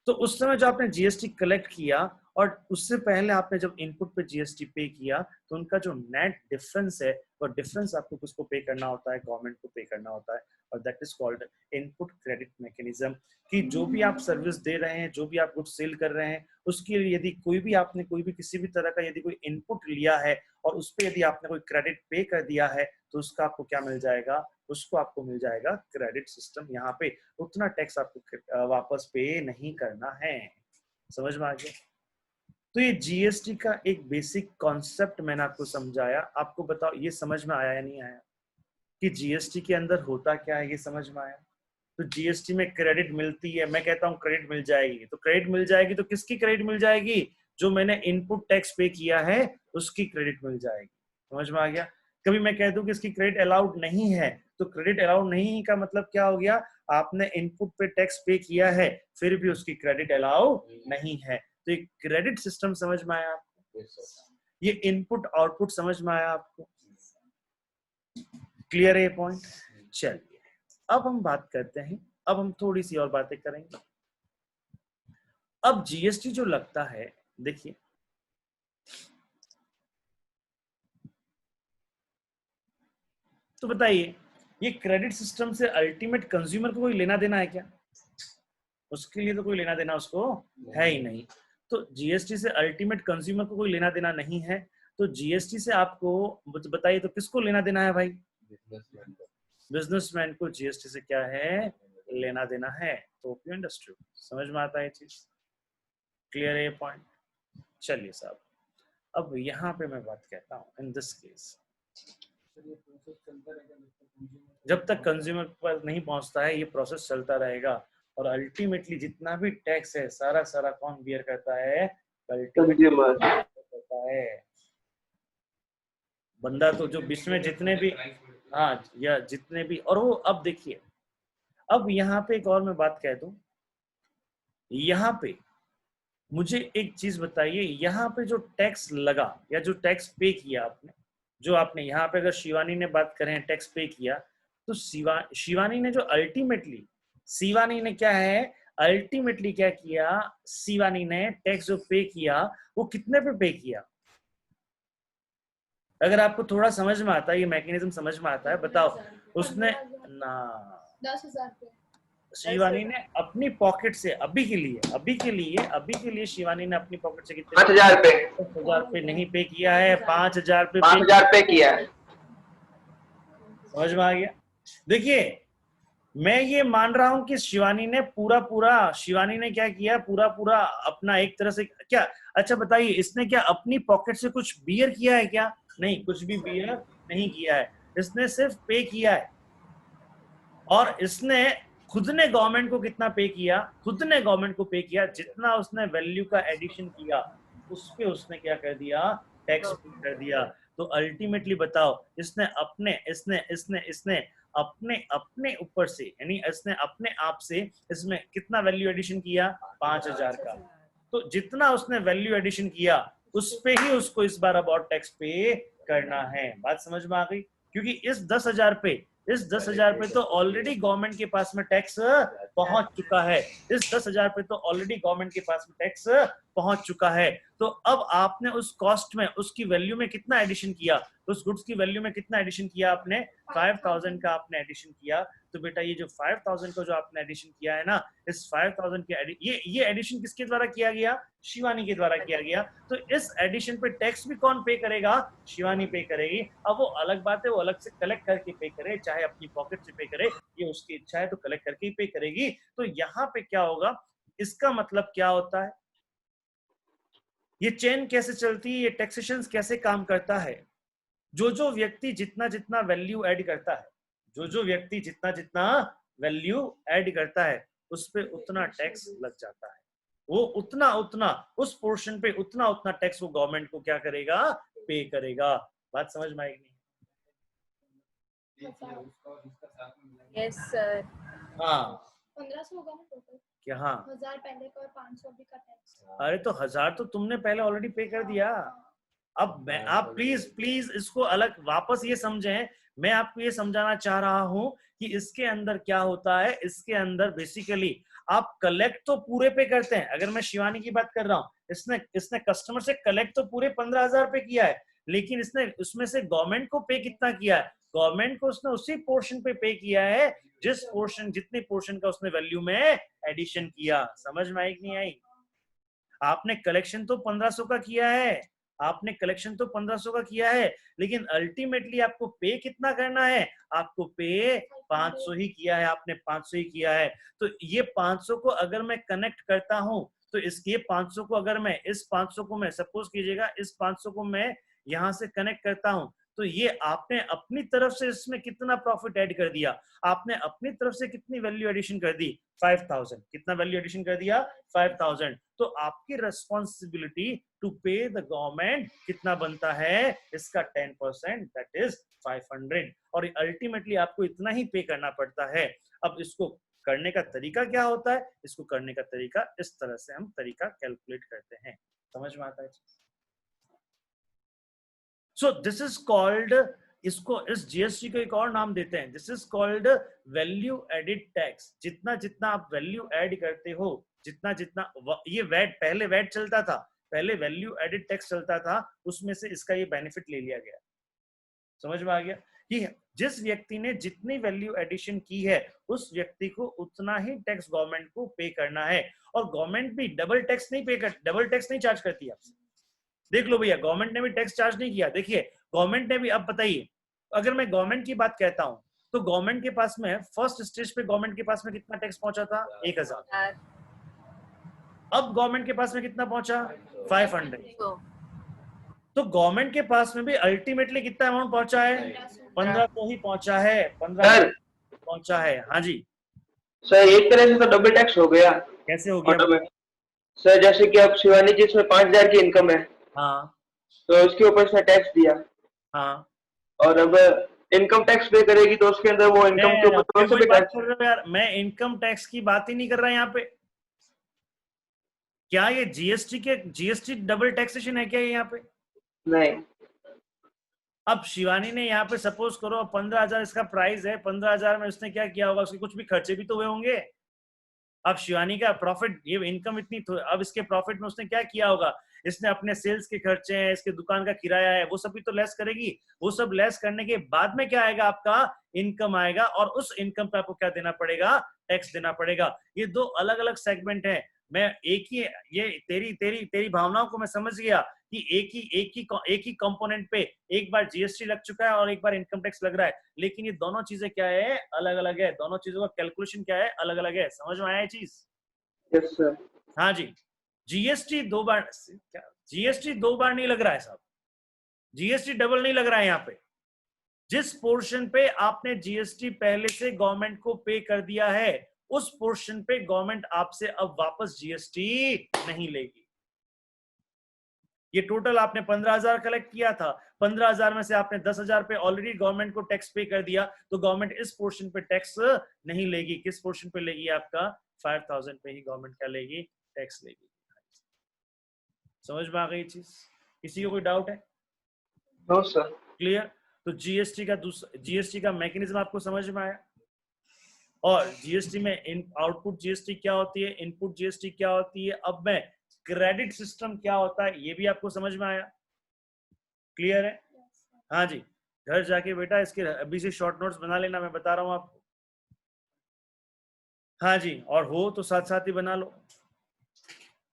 तो उस समय जो आपने जीएसटी कलेक्ट किया, और उससे पहले आपने जब इनपुट पे जीएसटी पे किया तो उनका जो नेट डिफरेंस है वो डिफरेंस आपको किसको पे करना होता है, गवर्नमेंट को पे करना होता है, और that is called input credit mechanism. कि जो भी आप सर्विस दे रहे हैं, जो भी आप गुड सेल कर रहे हैं, उसके लिए यदि कोई भी आपने कोई भी किसी भी तरह का यदि कोई इनपुट लिया है और उस पर यदि आपने कोई क्रेडिट पे कर दिया है तो उसका आपको क्या मिल जाएगा, उसको आपको मिल जाएगा क्रेडिट सिस्टम। यहाँ पे उतना टैक्स आपको वापस पे नहीं करना है। समझ में आ गया? तो ये जीएसटी का एक बेसिक कॉन्सेप्ट मैंने आपको समझाया। आपको बताओ ये समझ में आया या नहीं आया कि जीएसटी के अंदर होता क्या है? ये समझ में आया? तो जीएसटी में क्रेडिट मिलती है, मैं कहता हूं क्रेडिट मिल जाएगी, तो क्रेडिट मिल जाएगी तो किसकी क्रेडिट मिल जाएगी? जो मैंने इनपुट टैक्स पे किया है उसकी क्रेडिट मिल जाएगी। समझ में आ गया? कभी मैं कह दूं कि इसकी क्रेडिट अलाउड नहीं है, तो क्रेडिट अलाउड नहीं का मतलब क्या हो गया? आपने इनपुट पे टैक्स पे किया है फिर भी उसकी क्रेडिट अलाउड नहीं है। तो ये क्रेडिट सिस्टम समझ में आया आपको? ये इनपुट आउटपुट समझ में आया आपको? क्लियर है ये पॉइंट? चलिए अब हम बात करते हैं, अब हम थोड़ी सी और बातें करेंगे। अब जीएसटी जो लगता है, देखिए तो बताइए ये क्रेडिट सिस्टम से अल्टीमेट कंज्यूमर को कोई लेना देना है क्या? उसके लिए तो कोई लेना देना उसको है ही नहीं। तो जीएसटी से अल्टीमेट कंज्यूमर को कोई लेना देना नहीं है, तो जीएसटी से आपको बताइए तो किसको लेना देना है भाई? बिजनेसमैन को जीएसटी से क्या है? लेना देना है। तो यू अंडरस्टूड? समझ में आता है चीज? क्लियर है ये पॉइंट? चलिए साहब, अब यहाँ पे मैं बात कहता हूँ, इन दिस केस जब तक कंज्यूमर पर नहीं पहुंचता है ये प्रोसेस चलता रहेगा, और अल्टीमेटली जितना भी टैक्स है सारा सारा कौन बियर करता है? कंज्यूमर करता है बंदा। तो जो बीच में जितने भी हाँ या जितने भी, और वो अब देखिए, अब यहाँ पे एक और मैं बात कह दूं, यहाँ पे मुझे एक चीज बताइए, यहाँ पे जो टैक्स लगा या जो टैक्स पे किया आपने, जो आपने यहाँ पे अगर शिवानी ने बात करें टैक्स पे किया, तो शिवानी ने जो अल्टीमेटली, शिवानी ने क्या है अल्टीमेटली क्या किया? शिवानी ने टैक्स जो पे किया वो कितने पे किया? अगर आपको थोड़ा समझ में आता है, ये मैकेनिज्म समझ में आता है, बताओ। उसने ना 10,000 पे शिवानी ने अपनी पॉकेट से अभी के लिए शिवानी ने अपनी पॉकेट से कितने? 5,000 पे 10,000 पे नहीं पे किया है, 5,000 पे 5,000 पे किया है। समझ में आ गया? देखिए मैं ये मान रहा हूं कि शिवानी ने शिवानी ने क्या किया? पूरा अपना एक तरह से क्या, अच्छा बताइए, इसने क्या अपनी पॉकेट से कुछ बियर किया है क्या? नहीं, कुछ भी बियर नहीं किया है, इसने सिर्फ पे किया है। और इसने खुद ने गवर्नमेंट को कितना पे किया? खुद ने गवर्नमेंट को पे किया जितना उसने वैल्यू का एडिशन किया उस पे उसने क्या कर दिया? टैक्स पे कर दिया। तो अल्टीमेटली बताओ, इसने अपने ऊपर से, यानी इसने अपने आप से इसमें कितना वैल्यू एडिशन किया? 5,000 का। तो जितना उसने वैल्यू एडिशन किया उस पे ही उसको इस बार अबाउट टैक्स पे करना है। बात समझ में आ गई? क्योंकि इस 10,000 पे तो ऑलरेडी गवर्नमेंट के पास में टैक्स पहुंच चुका है। इस 10,000 पे तो ऑलरेडी गवर्नमेंट के पास में टैक्स पहुंच चुका है। तो अब आपने उस कॉस्ट में, उसकी वैल्यू में कितना एडिशन किया? उस गुड्स की वैल्यू में कितना एडिशन किया आपने? 5,000 का आपने एडिशन किया। तो बेटा ये जो 5,000 का जो आपने एडिशन किया है ना, इस 5,000 के ये एडिशन किसके द्वारा किया गया? शिवानी के द्वारा किया गया। तो इस एडिशन पे टैक्स भी कौन पे करेगा? शिवानी पे करेगी। अब वो अलग बात है, वो अलग से कलेक्ट करके पे करे, चाहे अपनी पॉकेट से पे करे, ये उसकी इच्छा है, तो कलेक्ट करके ही पे करेगी। तो यहाँ पे क्या होगा? इसका मतलब क्या होता है? ये चेन कैसे चलती है? ये टैक्सेशन कैसे काम करता है? जो व्यक्ति जितना वैल्यू ऐड करता है, जो व्यक्ति जितना वैल्यू ऐड करता है उस पे उतना टैक्स लग जाता है। वो उतना उस पोर्शन पे उतना टैक्स वो गवर्नमेंट को क्या करेगा? पे करेगा। बात समझ में आएगी? Yes sir. हाँ 1500 होगा ना टोटल? क्या? हाँ 1000 पहले का और 500 अभी का टैक्स। अरे तो 1,000 तो तुमने पहले ऑलरेडी पे कर दिया। अब मैं, आप प्लीज इसको अलग वापस ये समझें। मैं आपको ये समझाना चाह रहा हूं कि इसके अंदर क्या होता है। इसके अंदर बेसिकली आप कलेक्ट तो पूरे पे करते हैं। अगर मैं शिवानी की बात कर रहा हूं, इसने इसने कस्टमर से कलेक्ट तो पूरे 15,000 पे किया है, लेकिन इसने उसमें से गवर्नमेंट को पे कितना किया है? गवर्नमेंट को उसने उसी पोर्शन पे किया है जितने पोर्शन का उसने वैल्यू में एडिशन किया। समझ में आई कि नहीं आई? आपने कलेक्शन तो 1500 का किया है, आपने कलेक्शन तो 1500 का किया है, लेकिन अल्टीमेटली आपको पे कितना करना है? आपको पे 500 ही किया है, आपने 500 ही किया है। तो ये 500 को अगर मैं कनेक्ट करता हूं, तो इसके 500 को अगर मैं इस 500 को मैं सपोज कीजिएगा इस 500 को मैं यहां से कनेक्ट करता हूं, तो ये आपने अपनी तरफ से इसमें कितना प्रॉफिट ऐड कर दिया? आपने अपनी तरफ से कितनी वैल्यू एडिशन कर दी? 5000। कितना वैल्यू एडिशन कर दिया? 5000। तो आपकी responsibility to pay the government कितना बनता है? इसका 10%, दैट इज 500। और अल्टीमेटली आपको इतना ही पे करना पड़ता है। अब इसको करने का तरीका क्या होता है? इसको करने का तरीका इस तरह से हम तरीका कैलकुलेट करते हैं। समझ में आता है? सो दिस इज कॉल्ड, इसको इस जीएसटी को एक और नाम देते हैं, this is called value added tax. जितना जितना आप वैल्यू ऐड करते हो, जितना जितना ये वैट, पहले वैट चलता था, पहले वैल्यू एडिड टैक्स चलता था, उसमें से इसका ये बेनिफिट ले लिया गया। समझ में आ गया कि जिस व्यक्ति ने जितनी वैल्यू एडिशन की है उस व्यक्ति को उतना ही टैक्स गवर्नमेंट को पे करना है। और गवर्नमेंट भी डबल टैक्स नहीं चार्ज करती है आपसे। देख लो भैया, गवर्नमेंट ने भी टैक्स चार्ज नहीं किया। देखिए गवर्नमेंट ने भी, अब बताइए, अगर मैं गवर्नमेंट की बात कहता हूं तो गवर्नमेंट के पास में फर्स्ट स्टेज पे गवर्नमेंट के पास में कितना टैक्स पहुंचा था? 1000। अब गवर्नमेंट के पास में कितना पहुंचा? 500। तो गवर्नमेंट के पास में भी अल्टीमेटली कितना अमाउंट पहुंचा है? 1500 ही पहुंचा है, 1500 पहुंचा है। हाँ जी सर, एक तरह से तो डबल टैक्स हो गया। कैसे हो गया? ऑटोमेटिक सर, जैसे कि अब शिवानी जी इसमें 5000 की इनकम है, हाँ तो उसके ऊपर से टैक्स दिया, हाँ। और अब इनकम टैक्स पे करेगी तो उसके अंदर वो इनकम के ऊपर से भी बात टैक्स। कर रहे हो यार, मैं इनकम टैक्स की बात ही नहीं कर रहा यहाँ पे। क्या ये जीएसटी डबल टैक्सेशन है क्या ये यहाँ पे? नहीं। अब शिवानी ने यहाँ पे सपोज करो 15,000 इसका प्राइस है, 15,000 में उसने क्या किया होगा? उसके कुछ भी खर्चे भी तो हुए होंगे। अब शिवानी का प्रॉफिट, ये इनकम इतनी तो, अब इसके प्रॉफिट में उसने क्या किया होगा? इसने अपने सेल्स के खर्चे हैं, इसके दुकान का किराया है, वो सब भी तो लेस करेगी। वो सब लेस करने के बाद में क्या आएगा? आपका इनकम आएगा, और उस इनकम पे आपको क्या देना पड़ेगा? टैक्स देना पड़ेगा। ये दो अलग अलग सेगमेंट है। मैं एक ही, ये तेरी भावनाओं को मैं समझ गया कि एक ही कंपोनेंट पे एक बार जीएसटी लग चुका है और एक बार इनकम टैक्स लग रहा है, लेकिन ये दोनों चीजें क्या है? अलग अलग है। दोनों चीजों का कैलकुलेशन क्या है? अलग अलग है। समझ में आया ये चीज? Yes sir. हाँ जी। जीएसटी दो बार नहीं लग रहा है साहब, जीएसटी डबल नहीं लग रहा है यहाँ पे। जिस पोर्शन पे आपने जीएसटी पहले से गवर्नमेंट को पे कर दिया है, उस पोर्शन पे गवर्नमेंट आपसे अब वापस जीएसटी नहीं लेगी। ये टोटल आपने 15,000 कलेक्ट किया था, 15,000 में से आपने 10,000 पे ऑलरेडी गवर्नमेंट को टैक्स पे कर दिया, तो गवर्नमेंट इस पोर्शन पे टैक्स नहीं लेगी। किस पोर्शन पे लेगी? आपका 5,000 पे ही गवर्नमेंट क्या लेगी? टैक्स लेगी। समझ में आ गई चीज? किसी को कोई डाउट है? No sir. क्लियर? तो जीएसटी का मैकेनिज्म आपको समझ में आया। और जीएसटी में आउटपुट जीएसटी क्या होती है, इनपुट जीएसटी क्या होती है, अब मैं क्रेडिट सिस्टम क्या होता है, ये भी आपको समझ में आया। क्लियर है? हाँ जी। घर जाके बेटा इसके अभी से शॉर्ट नोट्स बना लेना, मैं बता रहा हूं आपको। हाँ जी, और हो तो साथ साथ ही बना लो।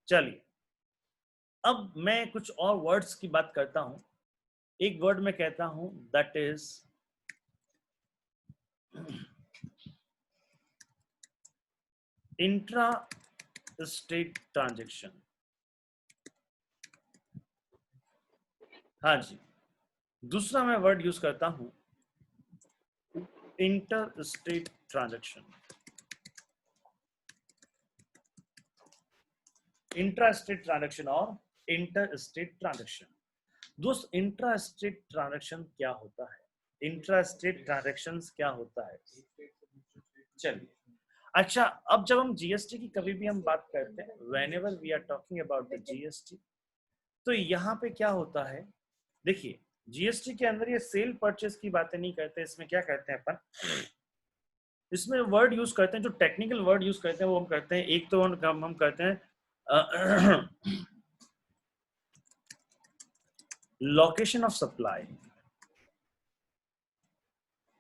चलिए, अब मैं कुछ और वर्ड्स की बात करता हूं। एक वर्ड मैं कहता हूं, that is intra state transaction. हाँ जी। दूसरा मैं वर्ड यूज करता हूं, inter state transaction. Intra state transaction और इंटर स्टेट ट्रांजैक्शन। दोस्त, इंट्रा स्टेट ट्रांजैक्शन क्या होता है? इंट्रा स्टेट ट्रांजैक्शन क्या होता है? चलिए, अच्छा, अब जब हम जीएसटी की कभी भी हम बात करते हैं, whenever we are talking about the GST, तो यहाँ पे क्या होता है? देखिए, जीएसटी के अंदर ये सेल परचेस की बातें नहीं करते। इसमें क्या करते हैं अपन? इसमें वर्ड यूज करते हैं, जो टेक्निकल वर्ड यूज करते हैं वो हम करते हैं। एक तो हम करते हैं location of supply,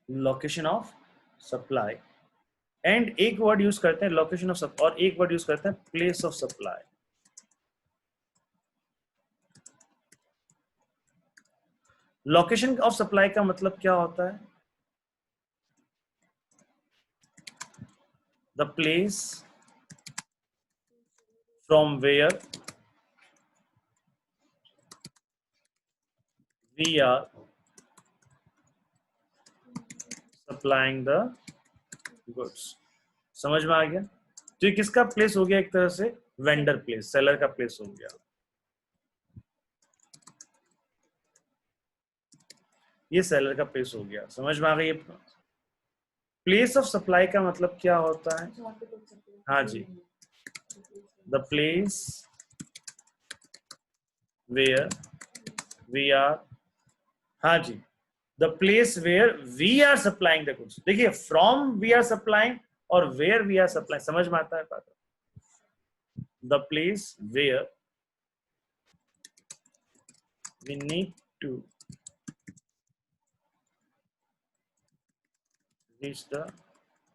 location of supply, and एक वर्ड यूज करते हैं लोकेशन ऑफ सप्लाई और एक वर्ड यूज करते हैं place of supply. Location of supply का मतलब क्या होता है? The place from where we are supplying the goods. समझ में आ गया? तो ये किसका प्लेस हो गया? एक तरह से वेंडर प्लेस, सेलर का प्लेस हो गया। ये सेलर का प्लेस हो गया। समझ में आ गई? प्लेस ऑफ सप्लाई का मतलब क्या होता है? हाँ जी, the place where we are, हाँ जी, the place where we are supplying the goods. देखिए, फ्रॉम वी आर सप्लाइंग और वेयर वी आर सप्लाइंग, समझ में आता है बात? The place where we need to reach the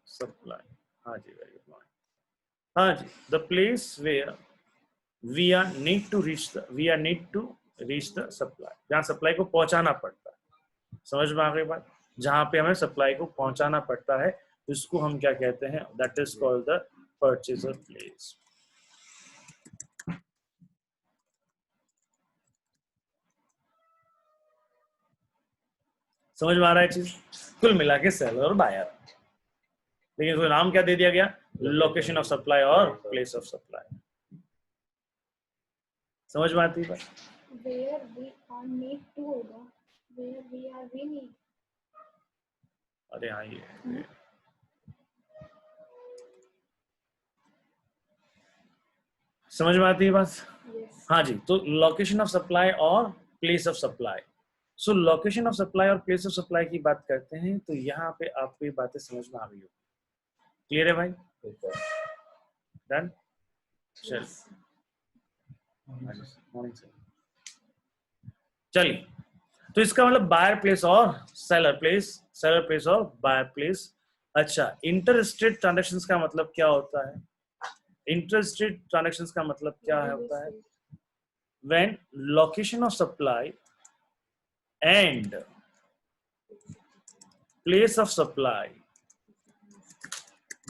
supply. हाँ जी, वेरी गुड। हाँ जी, the place where we are need to reach the supply, जहाँ सप्लाई को पहुंचाना पड़ता है। समझ में आ गई बात? जहां पे हमें सप्लाई को पहुंचाना पड़ता है इसको हम क्या कहते हैं? That is called the purchaser place. समझ में आ रहा है चीज? कुल मिला के सेलर और बायर, लेकिन इसको नाम क्या दे दिया गया? लोकेशन ऑफ सप्लाई और प्लेस ऑफ सप्लाई। समझ में आती है बात? Where we are need to होगा, where we are we need। अरे हाँ, ये समझ में आती है बात? Yes। हाँ जी, तो लोकेशन ऑफ सप्लाई और place of supply. So location of supply और प्लेस ऑफ सप्लाई की बात करते हैं तो यहाँ पे आपको ये बातें समझ में आ गई हो। क्लियर है भाई? डन? चल, चलिए, तो इसका मतलब बायर प्लेस और सेलर प्लेस और बायर प्लेस। अच्छा, इंटर स्टेट ट्रांजैक्शंस का मतलब क्या होता है? इंटर स्टेट ट्रांजैक्शंस का मतलब क्या होता है? When location of supply and place of supply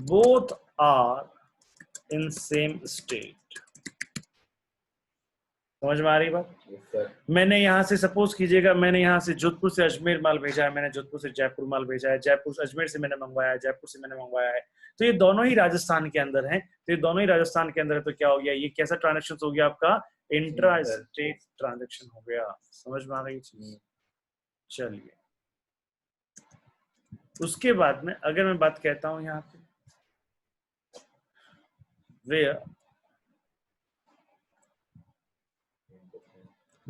both are in same state. समझ में आ रही बात? मैंने यहाँ से सपोज कीजिएगा, मैंने यहाँ से जोधपुर से अजमेर माल भेजा है, मैंने जोधपुर से जयपुर माल भेजा है, जयपुर से अजमेर से मैंने मंगवाया है, जयपुर से मैंने मंगवाया है, तो ये दोनों ही राजस्थान के अंदर हैं। तो ये दोनों ही राजस्थान के अंदर है, तो क्या हो गया? ये कैसा ट्रांजैक्शन हो गया? आपका इंट्रा स्टेट ट्रांजैक्शन हो गया। समझ में आ रही चीज? चलिए, उसके बाद में अगर मैं बात कहता हूं यहाँ पे where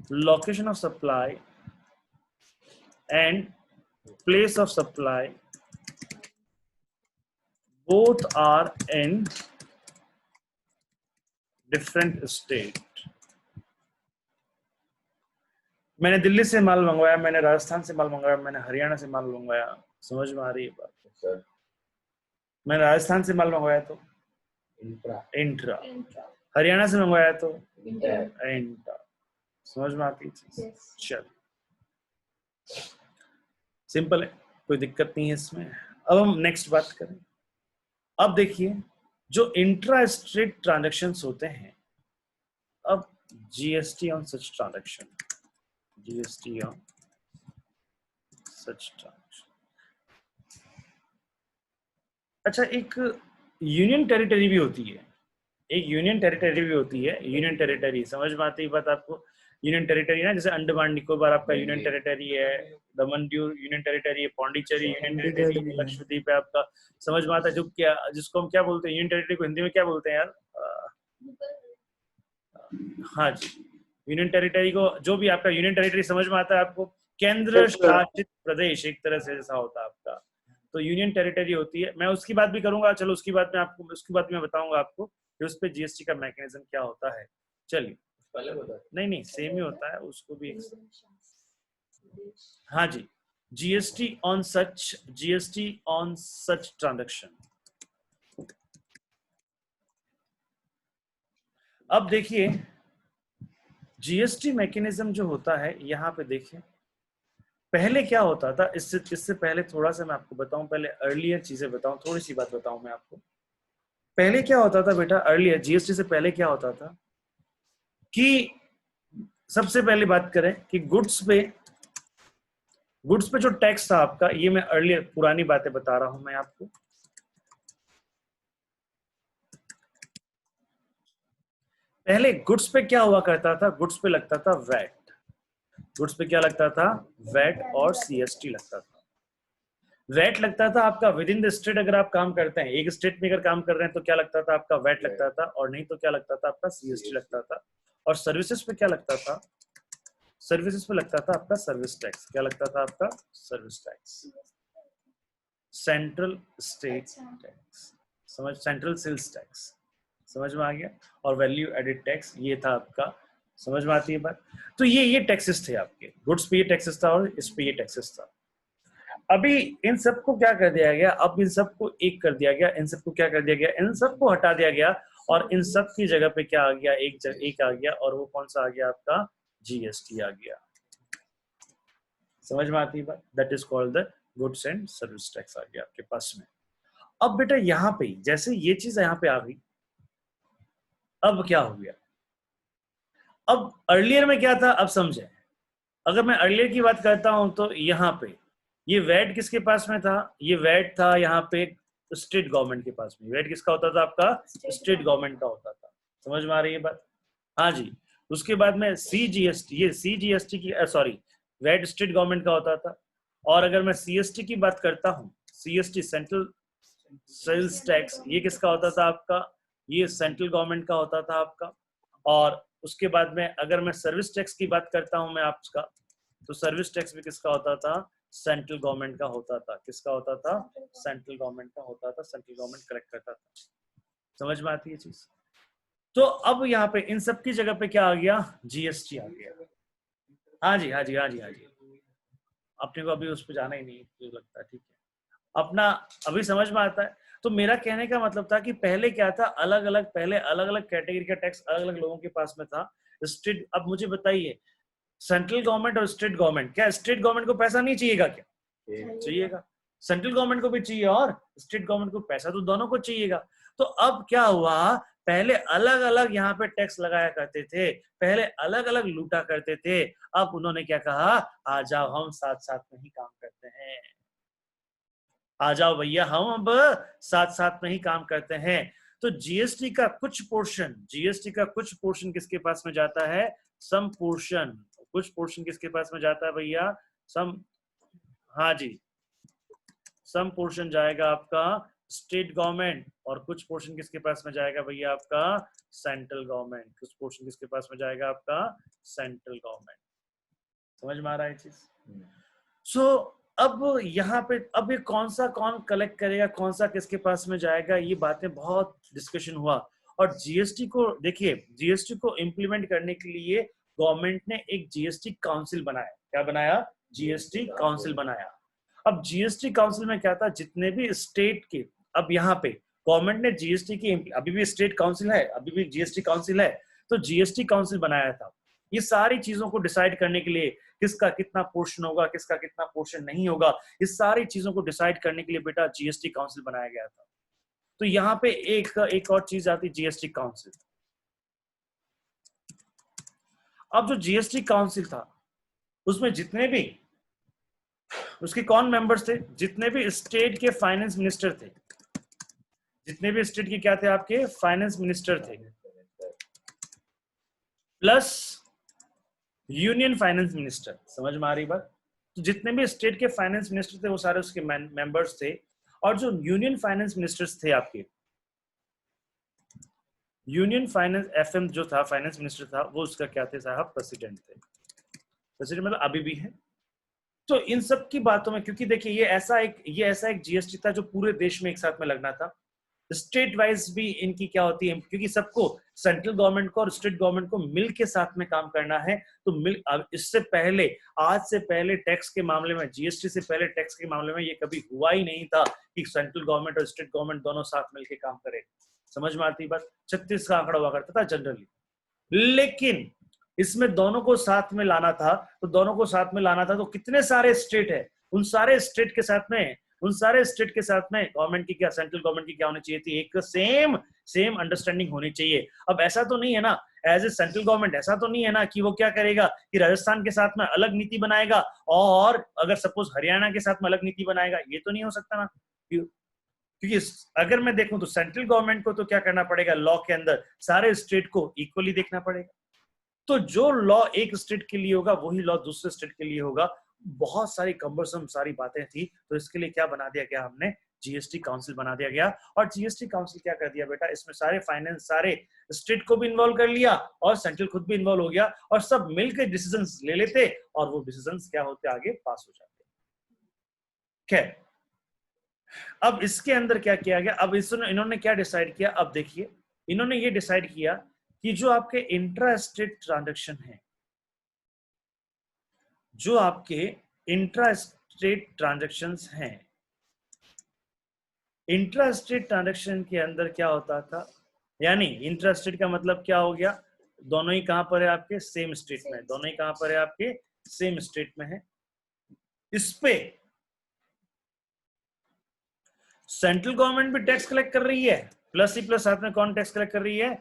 location of supply and place of supply both are in different state। मैंने दिल्ली से माल मंगवाया, मैंने राजस्थान से माल मंगवाया, मैंने हरियाणा से माल मंगवाया। समझ में आ रही है बात? सर, मैंने राजस्थान से माल मंगवाया तो इंट्रा, हरियाणा से मंगवाया तो इंट्रा। समझ में आती है चीज? चल, सिंपल है, कोई दिक्कत नहीं है इसमें। अब हम नेक्स्ट बात करें। अब देखिए, जो इंट्रा स्टेट ट्रांजैक्शंस होते हैं, अब GST on such transaction, GST on such transaction. अच्छा, एक यूनियन टेरिटरी भी होती है, यूनियन टेरिटरी समझ में आती है बात आपको? यूनियन टेरिटरी ना, जैसे अंडमान निकोबार आपका यूनियन टेरिटरी है, दमन दीव यूनियन टेरिटरी है, पौंडीचेरी यूनियन टेरिटरी है, लक्षद्वीप है आपका। समझ में आता है? जो क्या, जिसको हम क्या बोलते हैं, यूनियन टेरिटरी को हिंदी में क्या बोलते हैं यार? हाँ जी, यूनियन टेरिटरी को, जो भी आपका यूनियन टेरिटरी समझ में आता है आपको? केंद्र शासित प्रदेश एक तरह से जैसा होता है आपका, तो यूनियन टेरिटरी होती है। मैं उसकी बात भी करूंगा, चलो उसकी बात में आपको, उसकी बात में बताऊंगा आपको कि उस पे जीएसटी का मैकेनिज्म क्या होता है। चलिए, नहीं सेम ही होता है, उसको भी हाँ जी, जीएसटी ऑन सच ट्रांजैक्शन। अब देखिए जीएसटी मैकेनिज्म जो होता है, यहां पे देखिए पहले क्या होता था, इससे पहले थोड़ा सा मैं आपको बताऊं, पहले अर्लियर चीजें बताऊं, थोड़ी सी बात बताऊं मैं आपको। पहले क्या होता था बेटा, अर्लियर जीएसटी से पहले क्या होता था कि सबसे पहले बात करें कि गुड्स पे जो टैक्स था आपका, ये मैं अर्लियर पुरानी बातें बता रहा हूं मैं आपको। पहले गुड्स पे क्या हुआ करता था, गुड्स पे लगता था वैट, गुड्स पे क्या लगता था, वैट और सीएसटी लगता था। वैट लगता था आपका विद इन द स्टेट, अगर आप काम करते हैं एक स्टेट में अगर काम कर रहे हैं तो क्या लगता था आपका, वैट लगता था, और नहीं तो क्या लगता था आपका, सीएसटी लगता था। और सर्विसेज पे क्या लगता था, सर्विसेज पे लगता था आपका सर्विस टैक्स। क्या लगता था आपका, service tax, central state tax, समझ, सेंट्रल सेल्स टैक्स, समझ में आ गया। और वैल्यू एडिड टैक्स, ये था आपका, समझ में आती है बात। तो ये टैक्सेस थे आपके, गुड्स पे ये टैक्सेस था और इस पे ये टैक्सेस था। अभी इन सबको क्या कर दिया गया, अब इन सबको एक कर दिया गया, इन सबको क्या कर दिया गया, इन सबको हटा दिया गया, और इन सब की जगह पे क्या आ गया, एक आ गया, और वो कौन सा आ गया आपका, जीएसटी आ गया। समझ में आती है बात, that is called the goods and service tax आ गया आपके पास में। अब बेटा यहाँ पे जैसे ये चीज यहाँ पे आ गई, अब क्या हो गया, अब अर्लियर में क्या था, अब समझे, अगर मैं अर्लियर की बात करता हूं तो यहाँ पे ये वैट किसके पास में था, ये वैट था यहाँ पे स्टेट गवर्नमेंट के पास में। वैट किसका होता था आपका, स्टेट गवर्नमेंट का होता था। समझ में आ रही है बात, हाँ जी। उसके बाद में सीजीएसटी, ये सीजीएसटी की सॉरी, वैट स्टेट गवर्नमेंट का होता था। और अगर मैं सीएसटी की बात करता हूँ, सीएसटी सेंट्रल सेल्स टैक्स, ये किसका होता था आपका, ये सेंट्रल गवर्नमेंट का होता था आपका। और उसके बाद में अगर मैं सर्विस टैक्स की बात करता हूं मैं आपका, तो सर्विस टैक्स भी किसका होता था, सेंट्रल गवर्नमेंट का होता था। किसका होता था, सेंट्रल गवर्नमेंट का होता था, सेंट्रल गवर्नमेंट कलेक्ट करता था। समझ में आती है चीज। तो अब यहाँ पे इन सब की जगह पे क्या आ गया, जीएसटी आ गया। हाँ जी हाँ जी हाँ जी हाँ जी, अपने को अभी उस पर जाना ही नहीं मुझे लगता है, ठीक है अपना, अभी समझ में आता है। तो मेरा कहने का मतलब था कि पहले क्या था, अलग अलग, पहले अलग अलग कैटेगरी का टैक्स अलग अलग लोगों के पास में था। स्टेट, अब मुझे बताइए, सेंट्रल गवर्नमेंट और स्टेट गवर्नमेंट, क्या स्टेट गवर्नमेंट को पैसा नहीं चाहिएगा, क्या चाहिएगा, सेंट्रल गवर्नमेंट को भी चाहिए और स्टेट गवर्नमेंट को पैसा तो दोनों को चाहिएगा। तो अब क्या हुआ, पहले अलग अलग यहाँ पे टैक्स लगाया करते थे, पहले अलग अलग लूटा करते थे। अब उन्होंने क्या कहा, आ जाओ हम साथ साथ में ही काम करते हैं, आ जाओ भैया हम अब साथ साथ में ही काम करते हैं। तो जीएसटी का कुछ पोर्शन, जीएसटी का कुछ पोर्शन किसके पास में जाता है, सम पोर्शन, कुछ पोर्शन किसके पास में जाता है भैया, सम, हाँ जी, सम पोर्शन जाएगा आपका स्टेट गवर्नमेंट, और कुछ पोर्शन किसके पास में जाएगा भैया आपका, सेंट्रल गवर्नमेंट। कुछ पोर्शन किसके पास में जाएगा आपका, सेंट्रल गवर्नमेंट। समझ में आ रहा है चीज। सो अब यहाँ पे अब ये कौन कलेक्ट करेगा, कौन सा किसके पास में जाएगा, ये बातें बहुत डिस्कशन हुआ। और जीएसटी को देखिए, जीएसटी को इम्प्लीमेंट करने के लिए गवर्नमेंट ने एक जीएसटी काउंसिल बनाया। क्या बनाया, जीएसटी काउंसिल बनाया। अब जीएसटी काउंसिल में क्या था, जितने भी स्टेट के, अब यहाँ पे गवर्नमेंट ने जीएसटी की, अभी भी स्टेट काउंसिल है, अभी भी जीएसटी काउंसिल है, तो जीएसटी काउंसिल बनाया था ये सारी चीजों को डिसाइड करने के लिए, किसका कितना पोर्शन होगा, किसका कितना पोर्शन नहीं होगा, इस सारी चीजों को डिसाइड करने के लिए बेटा जीएसटी काउंसिल बनाया गया था। तो यहाँ पे एक और चीज आती, जीएसटी काउंसिल। अब जो जीएसटी काउंसिल था उसमें जितने भी उसके कौन मेंबर्स थे, जितने भी स्टेट के फाइनेंस मिनिस्टर थे, जितने भी स्टेट के क्या थे आपके फाइनेंस मिनिस्टर थे, प्लस यूनियन फाइनेंस मिनिस्टर। समझ में आ रही बात। तो जितने भी स्टेट के फाइनेंस मिनिस्टर थे वो सारे उसके मेंबर्स थे। और जो यूनियन फाइनेंस मिनिस्टर्स थे आपके, यूनियन फाइनेंस एफएम जो था, फाइनेंस मिनिस्टर था, वो उसका क्या थे साहब, प्रेसिडेंट थे। प्रेसिडेंट मतलब अभी भी है। तो इन सब की बातों में, क्योंकि देखिए ये ऐसा एक जीएसटी था जो पूरे देश में एक साथ में लगना था, स्टेट वाइज भी इनकी क्या होती है, क्योंकि सबको सेंट्रल गवर्नमेंट को और स्टेट गवर्नमेंट को मिल के साथ में काम करना है। तो मिल, अब इससे पहले, आज से पहले टैक्स के मामले में, जीएसटी से पहले टैक्स के मामले में ये कभी हुआ ही नहीं था कि सेंट्रल गवर्नमेंट और स्टेट गवर्नमेंट दोनों साथ मिलकर काम करे। समझ में आती बात? 36 का आंकड़ा हुआ करता था जनरली, लेकिन इसमें दोनों को साथ में लाना था। तो दोनों को साथ में लाना था तो कितने सारे स्टेट है, उन सारे स्टेट के साथ में गवर्नमेंट की क्या, सेंट्रल गवर्नमेंट की क्या होनी चाहिए थी, एक सेम अंडरस्टैंडिंग होनी चाहिए। अब ऐसा तो नहीं है ना, एज ए सेंट्रल गवर्नमेंट ऐसा तो नहीं है ना कि वो क्या करेगा कि राजस्थान के साथ में अलग नीति बनाएगा और अगर सपोज हरियाणा के साथ में अलग नीति बनाएगा, ये तो नहीं हो सकता ना। क्योंकि अगर मैं देखूं तो सेंट्रल गवर्नमेंट को तो क्या करना पड़ेगा, लॉ के अंदर सारे स्टेट को इक्वली देखना पड़ेगा। तो जो लॉ एक स्टेट के लिए होगा वही लॉ दूसरे स्टेट के लिए होगा। बहुत सारी कम्बरसम सारी बातें थी, तो इसके लिए क्या बना दिया गया, हमने जीएसटी काउंसिल बना दिया गया। और जीएसटी काउंसिल क्या कर दिया बेटा, इसमें सारे फाइनेंस, सारे स्टेट को भी इन्वॉल्व कर लिया और सेंट्रल खुद भी इन्वॉल्व हो गया और सब मिलकर डिसीजंस ले लेते और वो डिसीजंस क्या होते, आगे पास हो जाते। खैर, अब इसके अंदर क्या किया गया, अब इन्होंने क्या डिसाइड किया, अब देखिए इन्होंने ये डिसाइड किया कि जो आपके इंट्रा स्टेट ट्रांजैक्शन है, जो आपके इंट्रा स्टेट ट्रांजैक्शंस हैं, इंट्रा स्टेट ट्रांजैक्शन के अंदर क्या होता था, यानी इंट्रा स्टेट का मतलब क्या हो गया, दोनों ही कहां पर है आपके, सेम स्टेट में, दोनों ही कहां पर है आपके, सेम स्टेट में है। इस पे सेंट्रल गवर्नमेंट भी टैक्स कलेक्ट कर रही है, प्लस ही प्लस साथ में कौन टैक्स कलेक्ट कर रही है,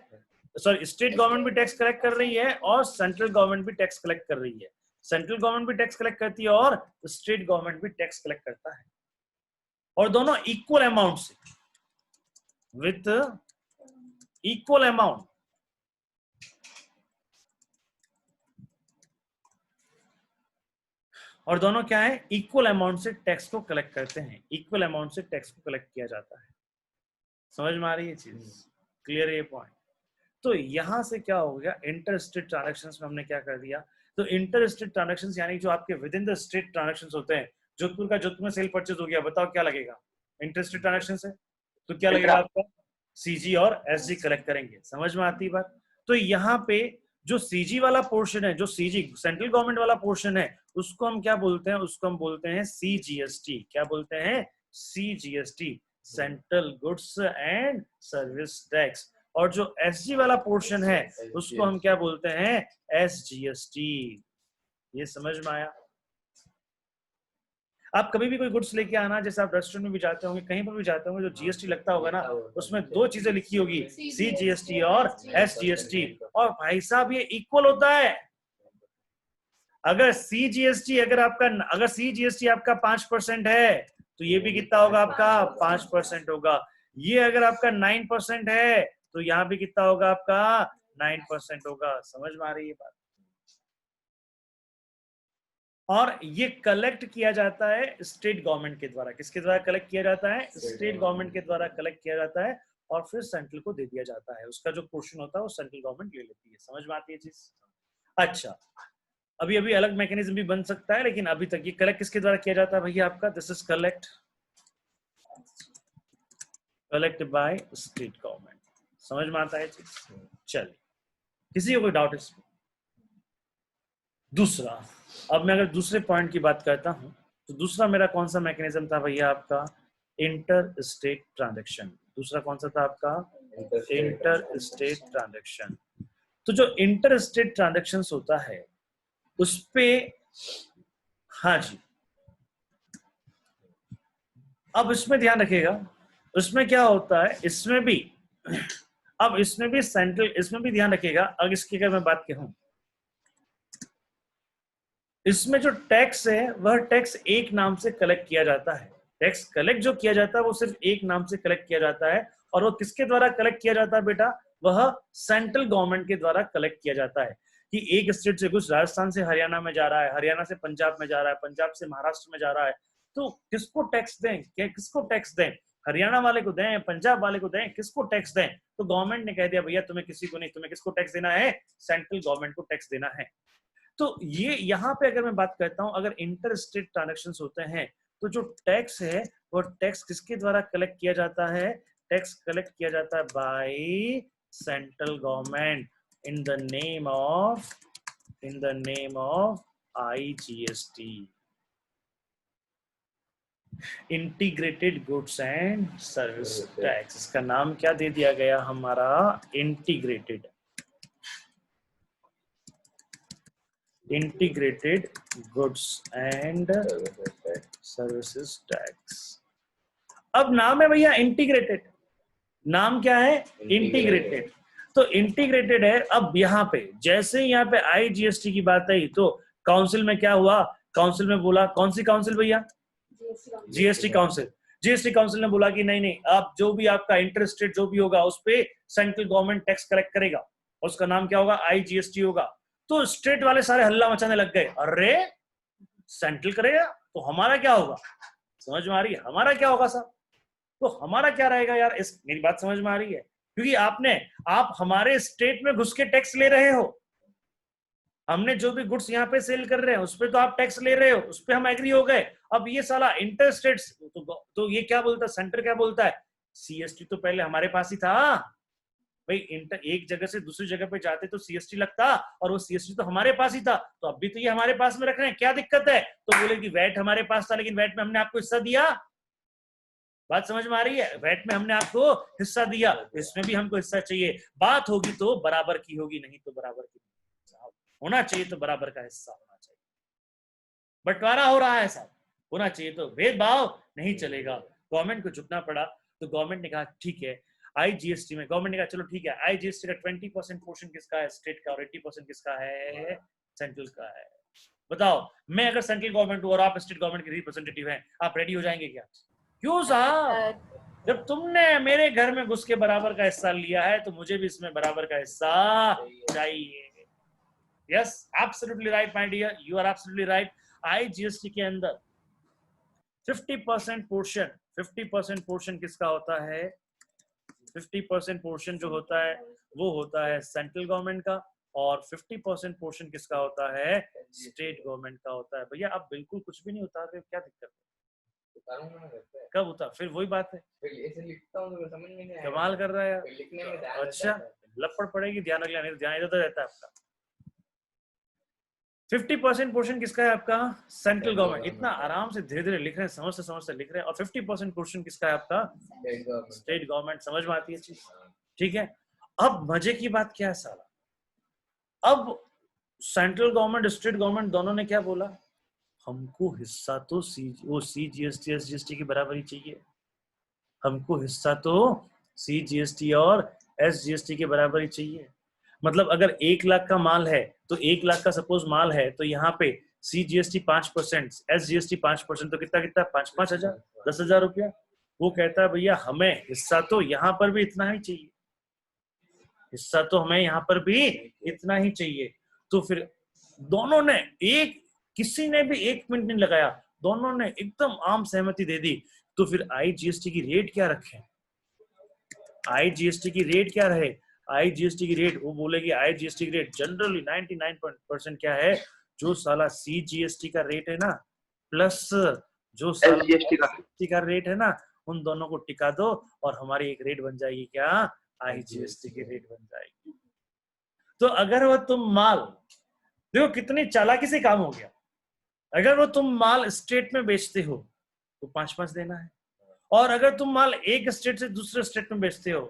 सॉरी स्टेट गवर्नमेंट भी टैक्स कलेक्ट कर रही है और सेंट्रल गवर्नमेंट भी टैक्स कलेक्ट कर रही है। सेंट्रल गवर्नमेंट भी टैक्स कलेक्ट करती है और स्टेट गवर्नमेंट भी टैक्स कलेक्ट करता है, और दोनों इक्वल अमाउंट से, विथ इक्वल अमाउंट। और दोनों क्या है, इक्वल अमाउंट से टैक्स को कलेक्ट करते हैं, इक्वल अमाउंट से टैक्स को कलेक्ट किया जाता है। समझ में आ रही है चीज, क्लियर है ये पॉइंट? तो यहां से क्या हो गया, इंटर स्टेट ट्रांजैक्शंस में हमने क्या कर दिया, तो इंटर स्टेट ट्रांजैक्शंस यानी जो आपके with in the state transactions होते हैं, जोधपुर का जोधपुर में सेल परचेज हो गया, बताओ क्या लगेगा, इंटर स्टेट ट्रांजैक्शन है तो क्या लगेगा आपका, सीजी और एसजी कलेक्ट करेंगे। समझ में आती बात? तो यहाँ पे जो सीजी वाला पोर्शन है, जो सीजी सेंट्रल गवर्नमेंट वाला पोर्शन है, उसको हम क्या बोलते हैं, उसको हम बोलते हैं सीजीएसटी। क्या बोलते हैं, CGST, central goods and service tax. और जो एसजी वाला पोर्शन है उसको हम क्या बोलते हैं, एसजीएसटी। ये समझ में आया? आप कभी भी कोई गुड्स लेके आना, जैसे आप रेस्टोरेंट में भी जाते होंगे, कहीं पर भी जाते होंगे, जो जीएसटी लगता होगा ना, उसमें दो चीजें लिखी होगी, सीजीएसटी और एसजीएसटी। और भाई साहब ये इक्वल होता है। अगर सीजीएसटी अगर सीजीएसटी आपका 5% है तो ये भी कितना होगा आपका, 5% होगा। ये अगर आपका 9% है तो यहाँ भी कितना होगा आपका, 9% होगा। समझ में आ रही है बात? और ये कलेक्ट किया जाता है स्टेट गवर्नमेंट के द्वारा। किसके द्वारा कलेक्ट किया जाता है, स्टेट गवर्नमेंट के द्वारा कलेक्ट किया जाता है और फिर सेंट्रल को दे दिया जाता है। उसका जो पोर्शन होता है वो सेंट्रल गवर्नमेंट ले लेती है। समझ में आती है चीज? अच्छा, अभी अभी अलग मैकेनिज्म भी बन सकता है, लेकिन अभी तक ये कलेक्ट किसके द्वारा किया जाता है भैया आपका, this is collect by state government. समझ में आता है चीज? चलिए, किसी को कोई डाउट इसमें? दूसरा, अब मैं अगर दूसरे पॉइंट की बात करता हूं तो दूसरा मेरा कौन सा मैकेनिज्म था भैया आपका, इंटर स्टेट ट्रांजैक्शन। दूसरा कौन सा था आपका, इंटर स्टेट ट्रांजैक्शन। तो जो इंटर स्टेट ट्रांजैक्शंस होता है उस पे, हाँ जी, अब इसमें ध्यान रखिएगा, उसमें क्या होता है, इसमें भी, अब इसमें भी सेंट्रल, इसमें भी ध्यान रखिएगा। अब इसकी अगर मैं बात कहूं, इसमें जो टैक्स है वह टैक्स एक नाम से कलेक्ट किया जाता है। टैक्स कलेक्ट जो किया जाता है वो सिर्फ एक नाम से कलेक्ट किया जाता है, और वो किसके द्वारा कलेक्ट किया जाता है बेटा, वह सेंट्रल गवर्नमेंट के द्वारा कलेक्ट किया जाता है। कि एक स्टेट से कुछ राजस्थान से हरियाणा में जा रहा है, हरियाणा से पंजाब में जा रहा है, पंजाब से महाराष्ट्र में जा रहा है, तो किसको टैक्स दें, किसको टैक्स दें, हरियाणा वाले को दें, पंजाब वाले को दें, किसको टैक्स दें? तो गवर्नमेंट ने कह दिया भैया तुम्हें किसी को नहीं, तुम्हें किसको टैक्स देना है, सेंट्रल गवर्नमेंट को टैक्स देना है। तो ये यहाँ पे अगर मैं बात करता हूं, अगर इंटर स्टेट ट्रांजैक्शंस होते हैं तो जो टैक्स है वो टैक्स किसके द्वारा कलेक्ट किया जाता है, टैक्स कलेक्ट किया जाता है by central government in the name of IGST, integrated goods and service tax. इसका नाम क्या दे दिया गया हमारा? Integrated goods and services tax. अब नाम है भैया इंटीग्रेटेड, नाम क्या है? इंटीग्रेटेड। तो इंटीग्रेटेड है। अब यहाँ पे जैसे यहाँ पे IGST की बात आई तो काउंसिल में क्या हुआ? काउंसिल में बोला, कौन सी काउंसिल भैया? GST council. GST काउंसिल ने बोला कि नहीं नहीं, आप जो भी आपका इंटरेस्ट रेट जो भी होगा उस पे सेंट्रल गवर्नमेंट टैक्स कलेक्ट करेगा, उसका नाम क्या होगा? IGST होगा। तो स्टेट वाले सारे हल्ला मचाने लग गए, अरे सेंट्रल करेगा तो हमारा क्या होगा? समझ में आ रही है? हमारा क्या होगा साहब? तो हमारा क्या रहेगा यार? इस मेरी बात समझ में आ रही है? क्योंकि आप हमारे स्टेट में घुस के टैक्स ले रहे हो, हमने जो भी गुड्स यहाँ पे सेल कर रहे हैं उस पे तो आप टैक्स ले रहे हो, उस पे हम एग्री हो गए। अब ये साला इंटर स्टेट्स तो ये क्या बोलता है? सेंटर क्या बोलता है? CST तो पहले हमारे पास ही था भाई, एक जगह से दूसरी जगह पे जाते तो CST लगता, और वो CST तो हमारे पास ही था, तो अब भी तो ये हमारे पास में रख रहे हैं, क्या दिक्कत है? तो बोले कि वैट हमारे पास था, लेकिन वैट में हमने आपको हिस्सा दिया। बात समझ में आ रही है? वैट में हमने आपको हिस्सा दिया, इसमें भी हमको हिस्सा चाहिए। बात होगी तो बराबर की होगी, नहीं तो बराबर की होना चाहिए, तो बराबर का हिस्सा होना चाहिए। बंटवारा हो रहा है साहब, होना चाहिए, तो भेदभाव नहीं चलेगा। गवर्नमेंट को झुकना पड़ा, तो गवर्नमेंट ने कहा ठीक है IGST में, गवर्नमेंट ने कहा चलो ठीक है, IGST का 20% पोर्शन किसका है? स्टेट का, और 80% किसका है? सेंट्रल का है। बताओ, मैं अगर सेंट्रल गवर्नमेंट हूं और आप स्टेट गवर्नमेंट के रिप्रेजेंटेटिव हैं, आप रेडी हो जाएंगे क्या? क्यों साहब? जब तुमने मेरे घर में घुस के बराबर का हिस्सा लिया है तो मुझे भी इसमें बराबर का हिस्सा चाहिए। Yes, absolutely right my dear, you are absolutely right. IGST के अंदर 50% पोर्शन किसका होता है? 50% पोर्शन जो होता है वो होता है सेंट्रल गवर्नमेंट का, और 50% पोर्शन किसका होता है? स्टेट गवर्नमेंट का होता है। भैया आप बिल्कुल कुछ भी नहीं उतार रहे, क्या दिक्कत है? कब उतार? फिर वही बात है, कमाल कर रहा है यार। अच्छा, लपड़ पड़ेगी, ध्यान रख लेना, ध्यान इधर रहता है आपका। 50% पोर्शन किसका है आपका? Central government. इतना आराम से धीरे धीरे लिख रहे हैं, समझते लिख रहे हैं। और 50% पोर्शन किसका है आपका? State government. समझ में आती है चीज? ठीक है। अब मजे की बात क्या है साला, अब सेंट्रल गवर्नमेंट स्टेट गवर्नमेंट दोनों ने क्या बोला? हमको हिस्सा तो CGST SGST की बराबरी चाहिए, हमको हिस्सा तो CGST और SGST की बराबरी चाहिए। मतलब अगर 1 लाख का माल है तो 1 लाख का सपोज माल है, तो यहाँ पे CGST 5%, SGST 5%, तो कितना 5-5 हजार, 10,000 रुपया। वो कहता है भैया हमें हिस्सा तो यहाँ पर भी इतना ही चाहिए, हिस्सा तो हमें यहाँ पर भी इतना ही चाहिए। तो फिर दोनों ने किसी ने भी 1 मिनट नहीं लगाया, दोनों ने एकदम आम सहमति दे दी। तो फिर IGST की रेट क्या रखें? IGST की रेट क्या रहे? IGST की रेट, वो बोलेगी IGST की रेट जनरली 99% क्या है? जो साला CGST का रेट है ना, प्लस जो साला SGST का रेट है ना, उन दोनों को टिका दो और हमारी एक रेट बन जाएगी क्या? IGST की रेट बन जाएगी। तो अगर वो तुम माल, देखो कितनी चालाकी से काम हो गया, अगर वो तुम माल स्टेट में बेचते हो तो 5-5 देना है, और अगर तुम माल एक स्टेट से दूसरे स्टेट में बेचते हो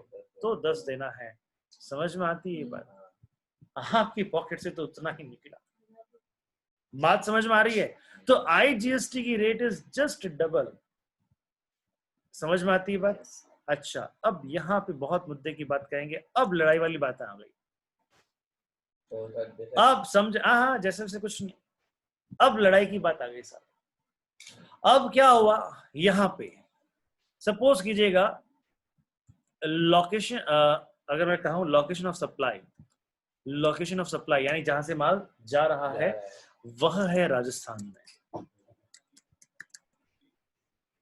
तो 10 देना है। समझ में आती है ये बात? आपकी पॉकेट से तो उतना ही निकला। बात समझ में आ रही है? तो IGST की रेट इज जस्ट डबल। समझ में आती है बात? अच्छा, अब यहाँ पे बहुत मुद्दे की बात करेंगे, अब लड़ाई वाली बात आ गई। अब समझ, हाँ जैसे कुछ नहीं, अब लड़ाई की बात आ गई साहब। अब क्या हुआ यहाँ पे, सपोज कीजिएगा लोकेशन, अगर मैं कहूँ लोकेशन ऑफ सप्लाई, यानी जहां से माल जा रहा है वह है राजस्थान में,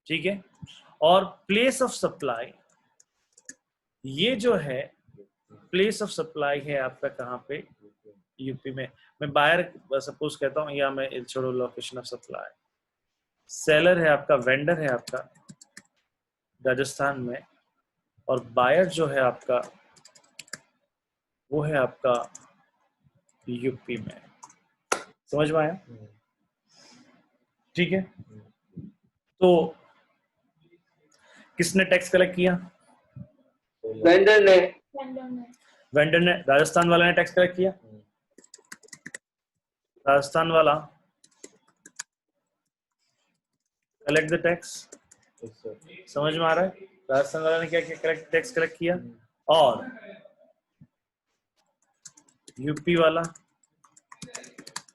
ठीक है। और प्लेस ऑफ सप्लाई, ये जो है प्लेस ऑफ सप्लाई है आपका कहाँ पे? यूपी में। मैं बाहर सपोज कहता हूँ, या मैं छोड़ो लोकेशन ऑफ सप्लाई, सेलर है आपका, वेंडर है आपका राजस्थान में, और बायर जो है आपका वो है आपका यूपी में। समझ में आया? ठीक है, तो किसने टैक्स कलेक्ट किया? वेंडर ने। वेंडर ने। वेंडर ने। राजस्थान वाला ने टैक्स कलेक्ट किया। राजस्थान वाला कलेक्ट द टैक्स। समझ में आ रहा है? राजस्थान वाला ने क्या किया? टैक्स कलेक्ट किया। और यूपी वाला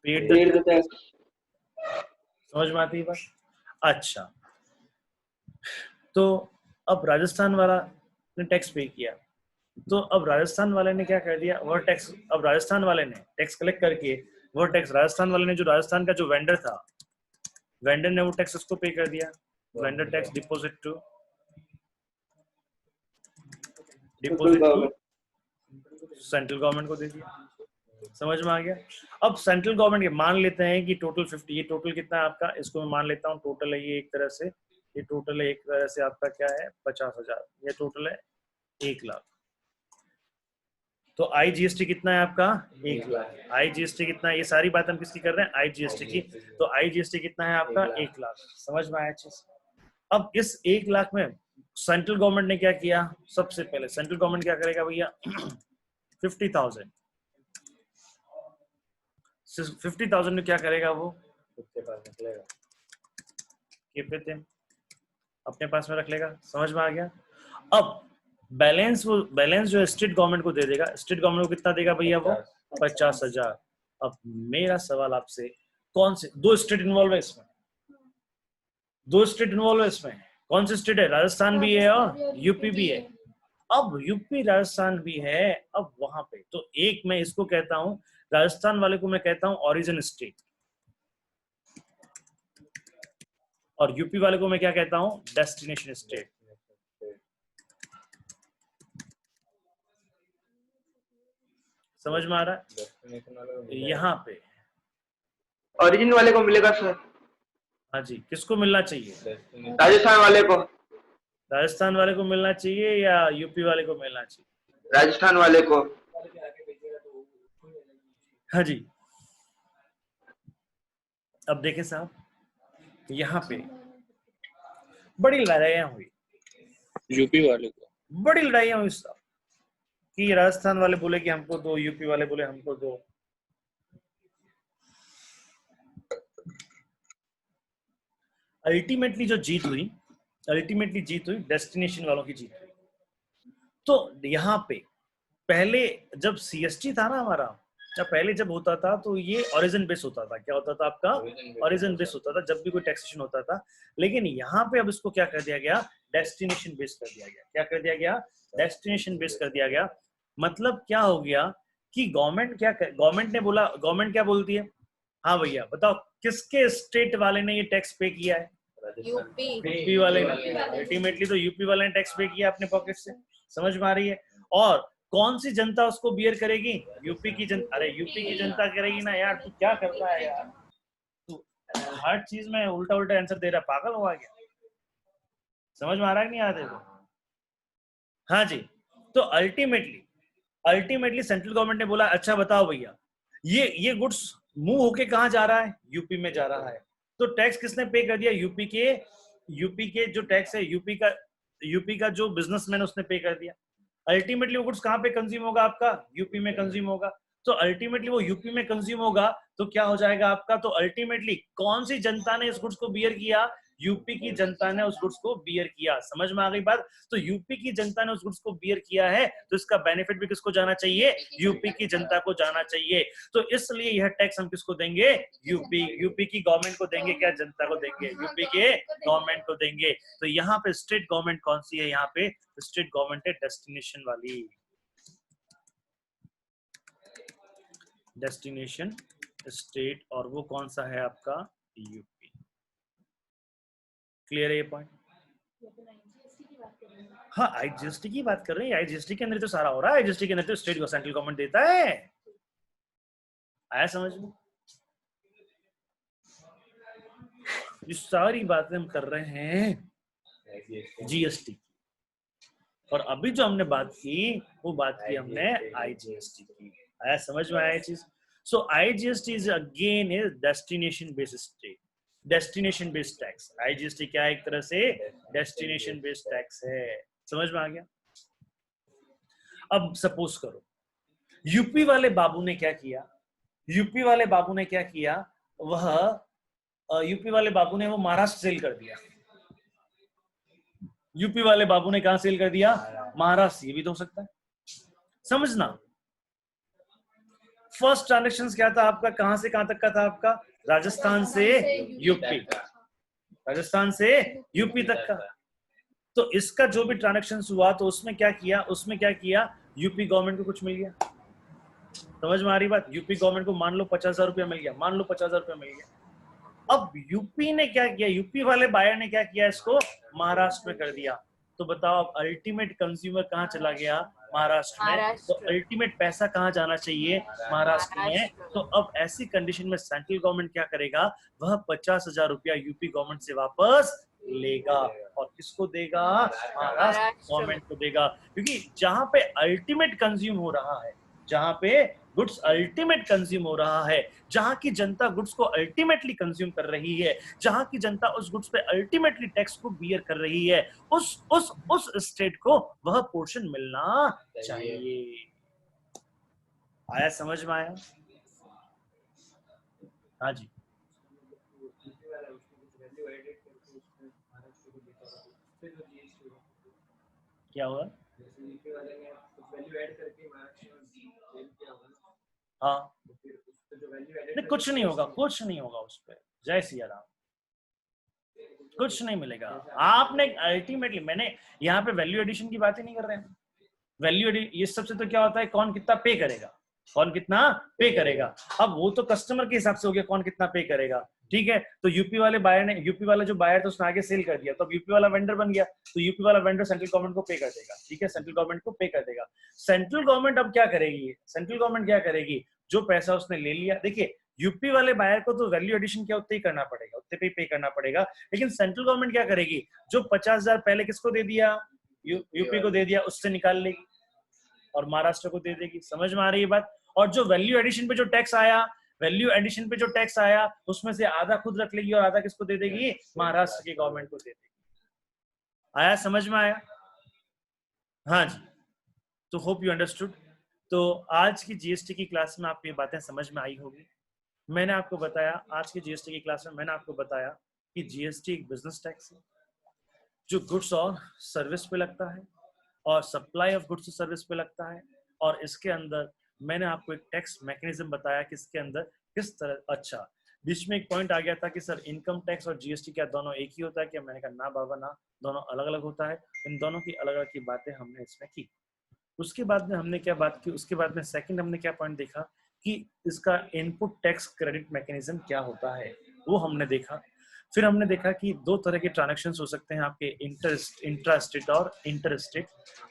paid the paid the tax. Tax. समझ में आती है बात? अच्छा, तो अब राजस्थान वाला ने टैक्स पे किया, तो अब राजस्थान वाले ने क्या कर दिया? वो टैक्स, अब राजस्थान वाले ने टैक्स कलेक्ट करके वो टैक्स राजस्थान वाले ने, जो राजस्थान का जो वेंडर था, वेंडर ने वो टैक्स उसको पे कर दिया। Vendor tax deposit to central government को दे दिया। समझ में आ गया? अब सेंट्रल गवर्नमेंट के मान लेते हैं कि टोटल 50, ये टोटल कितना है आपका, इसको मैं मान लेता हूँ टोटल है ये, एक तरह से ये टोटल है एक तरह से आपका क्या है 50,000, ये टोटल है 1 लाख। तो IGST कितना है आपका? 1 लाख। IGST कितना है? ये सारी बात हम किसकी कर रहे हैं? IGST की। तो IGST कितना है आपका? 1 लाख। समझ में आया चीज? अब इस 1 लाख में सेंट्रल गवर्नमेंट ने क्या किया? सबसे पहले सेंट्रल गवर्नमेंट क्या करेगा भैया? 50,000 50,000 में क्या करेगा वो? अपने पास में रख लेगा। समझ में आ गया? अब बैलेंस, वो बैलेंस जो है स्टेट गवर्नमेंट को दे देगा। स्टेट गवर्नमेंट को कितना देगा भैया? वो 50,000। अब मेरा सवाल आपसे, कौन से दो स्टेट इन्वॉल्व है इसमें? दो स्टेट इन्वॉल्व है इसमें। कौन से स्टेट है? राजस्थान भी है और यूपी भी है। अब यूपी राजस्थान भी है। अब वहां पे तो एक मैं इसको कहता हूं, राजस्थान वाले को मैं कहता हूं ओरिजिन स्टेट, और यूपी वाले को मैं क्या कहता हूं? Destination state. समझ में आ रहा है? यहाँ पे ओरिजिन वाले को मिलेगा सर। हाँ जी, किसको मिलना चाहिए? राजस्थान वाले को। राजस्थान वाले को मिलना चाहिए या यूपी वाले को मिलना चाहिए? राजस्थान वाले को। हाँ जी। अब देखें साहब, यहाँ पे बड़ी लड़ाइयाँ हुई, यूपी वाले को। बड़ी लड़ाइयाँ हुई साहब, कि राजस्थान वाले बोले कि हमको दो, यूपी वाले बोले हमको दो। अल्टीमेटली जो जीत हुई, अल्टीमेटली जीत हुई डेस्टिनेशन वालों की जीत हुई। तो यहाँ पे पहले जब CST था ना हमारा, या पहले जब होता था तो ये ओरिजिन बेस होता था। क्या होता था आपका? ओरिजिन बेस होता था जब भी कोई टैक्सेशन होता था। लेकिन यहाँ पे अब इसको क्या कर दिया गया? डेस्टिनेशन बेस कर दिया गया। क्या कर दिया गया? डेस्टिनेशन बेस कर दिया गया। मतलब क्या हो गया कि गवर्नमेंट ने बोला, गवर्नमेंट क्या बोलती है? हाँ भैया बताओ, किसके स्टेट वाले ने ये टैक्स पे किया है? यूपी वाले ने। अल्टीमेटली तो यूपी वाले ने टैक्स पे किया अपने पॉकेट से। समझ में आ रही है? और कौन सी जनता उसको बियर करेगी? यूपी की जनता। अरे यूपी की जनता करेगी ना यार। तू क्या करता है यार? तू हर चीज में उल्टा उल्टा आंसर दे रहा, पागल हुआ क्या? समझ में आ रहा है नहीं आ रहा? हाँ जी। तो अल्टीमेटली सेंट्रल गवर्नमेंट ने बोला अच्छा बताओ भैया, ये गुड्स मूव होके कहाँ जा रहा है? यूपी में जा रहा है। तो टैक्स किसने पे कर दिया? यूपी के जो टैक्स है, यूपी का जो बिजनेसमैन उसने पे कर दिया। अल्टीमेटली वो गुड्स कहाँ पे कंज्यूम होगा आपका? यूपी में कंज्यूम होगा। तो अल्टीमेटली वो यूपी में कंज्यूम होगा तो क्या हो जाएगा आपका? तो अल्टीमेटली कौन सी जनता ने इस गुड्स को बियर किया? यूपी की जनता ने उस गुड्स को बियर किया। समझ में आ गई बात? तो यूपी की जनता ने उस गुड्स को बियर किया है, तो इसका बेनिफिट भी किसको जाना चाहिए? यूपी की जनता को जाना चाहिए। तो इसलिए यह टैक्स हम किसको देंगे? यूपी की गवर्नमेंट को देंगे। क्या जनता को देंगे? यूपी के गवर्नमेंट को देंगे। तो यहाँ पे स्टेट गवर्नमेंट कौन सी है? यहाँ पे स्टेट गवर्नमेंट है डेस्टिनेशन वाली, डेस्टिनेशन स्टेट। और वो कौन सा है आपका? यूपी। क्लियर है ये पॉइंट? हाँ, IGST की बात कर रहे हैं। IGST के अंदर तो सारा हो रहा है। IGST के अंदर तो स्टेट को सेंट्रल गवर्नमेंट देता है। आया समझ में? ये सारी बातें हम कर रहे हैं GST। और अभी जो हमने बात की वो बात की हमने IGST की। आया समझ में आया ये चीज? सो IGST is again A destination based destination based tax. IGST क्या है? एक तरह से डेस्टिनेशन बेस्ड टैक्स है। समझ में आ गया? अब सपोज करो यूपी वाले बाबू ने क्या किया, यूपी वाले बाबू ने क्या किया, वह यूपी वाले बाबू ने वो महाराष्ट्र सेल कर दिया। यूपी वाले बाबू ने कहां सेल कर दिया? महाराष्ट्र। ये भी तो हो सकता है। समझना, फर्स्ट ट्रांजेक्शन क्या था आपका? कहां से कहां तक का था आपका? राजस्थान से यूपी, राजस्थान से यूपी तक का। तो इसका जो भी ट्रांजेक्शन हुआ तो उसमें क्या किया? उसमें क्या किया? यूपी गवर्नमेंट को कुछ मिल गया। समझ में आ रही बात? यूपी गवर्नमेंट को मान लो 50,000 रुपया मिल गया, मान लो 50,000 रुपया मिल गया। अब यूपी ने क्या किया? यूपी वाले बायर ने क्या किया? इसको महाराष्ट्र में कर दिया। तो बताओ अब अल्टीमेट कंज्यूमर कहाँ चला गया? महाराष्ट्र में। तो अल्टीमेट पैसा कहाँ जाना चाहिए? महाराष्ट्र में। तो अब ऐसी कंडीशन में सेंट्रल गवर्नमेंट क्या करेगा? वह 50,000 रुपया यूपी गवर्नमेंट से वापस लेगा और किसको देगा? महाराष्ट्र गवर्नमेंट को देगा। क्योंकि जहां पे अल्टीमेट कंज्यूम हो रहा है, जहां पे गुड्स अल्टीमेट कंज्यूम हो रहा है, जहां की जनता गुड्स को अल्टीमेटली कंज्यूम कर रही है, जहां की जनता उस गुड्स पे अल्टीमेटली टैक्स को बियर कर रही है, उस स्टेट को वह पोर्शन मिलना चाहिए। आया समझ में? आया? हाँ जी। क्या हुआ? हाँ, नहीं कुछ नहीं होगा, कुछ नहीं होगा उस पर। जय सिया राम। कुछ नहीं मिलेगा। आपने अल्टीमेटली, मैंने यहाँ पे वैल्यू एडिशन की बात ही नहीं कर रहे हैं। वैल्यू ये सबसे तो क्या होता है? कौन कितना पे करेगा, कौन कितना पे करेगा। अब वो तो कस्टमर के हिसाब से हो गया कौन कितना पे करेगा, ठीक है। तो यूपी वाले बायर ने, यूपी वाला जो बायर था उसने आगे सेल कर दिया, तो अब यूपी वाला वेंडर बन गया। तो यूपी वाला वेंडर सेंट्रल गवर्नमेंट को पे कर देगा, ठीक है, सेंट्रल गवर्नमेंट को पे कर देगा। सेंट्रल गवर्नमेंट अब क्या करेगी? सेंट्रल गवर्नमेंट क्या करेगी? जो पैसा उसने ले लिया, देखिए यूपी वाले बायर को तो वैल्यू एडिशन क्या उतने ही करना पड़ेगा, उतने पे करना पड़ेगा। लेकिन सेंट्रल गवर्नमेंट क्या करेगी? जो 50,000 पहले किसको दे दिया? यूपी को दे दिया, उससे निकाल लेगी और महाराष्ट्र को दे देगी। समझ में आ रही है बात? और जो वैल्यू एडिशन पे जो टैक्स आया, वैल्यू एडिशन पे जो टैक्स आया उसमें से आधा खुद रख लेगी और आधा किसको दे देगी? महाराष्ट्र की गवर्नमेंट को दे देगी। आया समझ में? आया? हाँ जी। तो होप यू अंडरस्टूड। तो आज की जीएसटी की क्लास में आपको ये बातें समझ में आई होगी। मैंने आपको बताया, आज की जीएसटी की क्लास में मैंने आपको बताया कि जीएसटी एक बिजनेस टैक्स है जो गुड्स और सर्विस पे लगता है और सप्लाई ऑफ गुड्स और सर्विस पे लगता है। और इसके अंदर मैंने आपको एक टैक्स मैकेनिज्म बताया कि इसके अंदर किस तरह, अच्छा बीच में एक पॉइंट आ गया था कि सर इनकम टैक्स और जीएसटी क्या दोनों एक ही होता है क्या? मैंने कहा ना बाबा ना, दोनों अलग अलग होता है। इन दोनों की अलग अलग की बातें हमने इसमें की। उसके बाद में हमने क्या बात की? उसके बाद में सेकंड हमने क्या पॉइंट देखा कि इसका इनपुट टैक्स क्रेडिट मैकेनिज्म क्या होता है, वो हमने देखा। फिर हमने देखा कि दो तरह के ट्रांजैक्शंस हो सकते हैं आपके, इंट्रा स्टेट और इंटर स्टेट।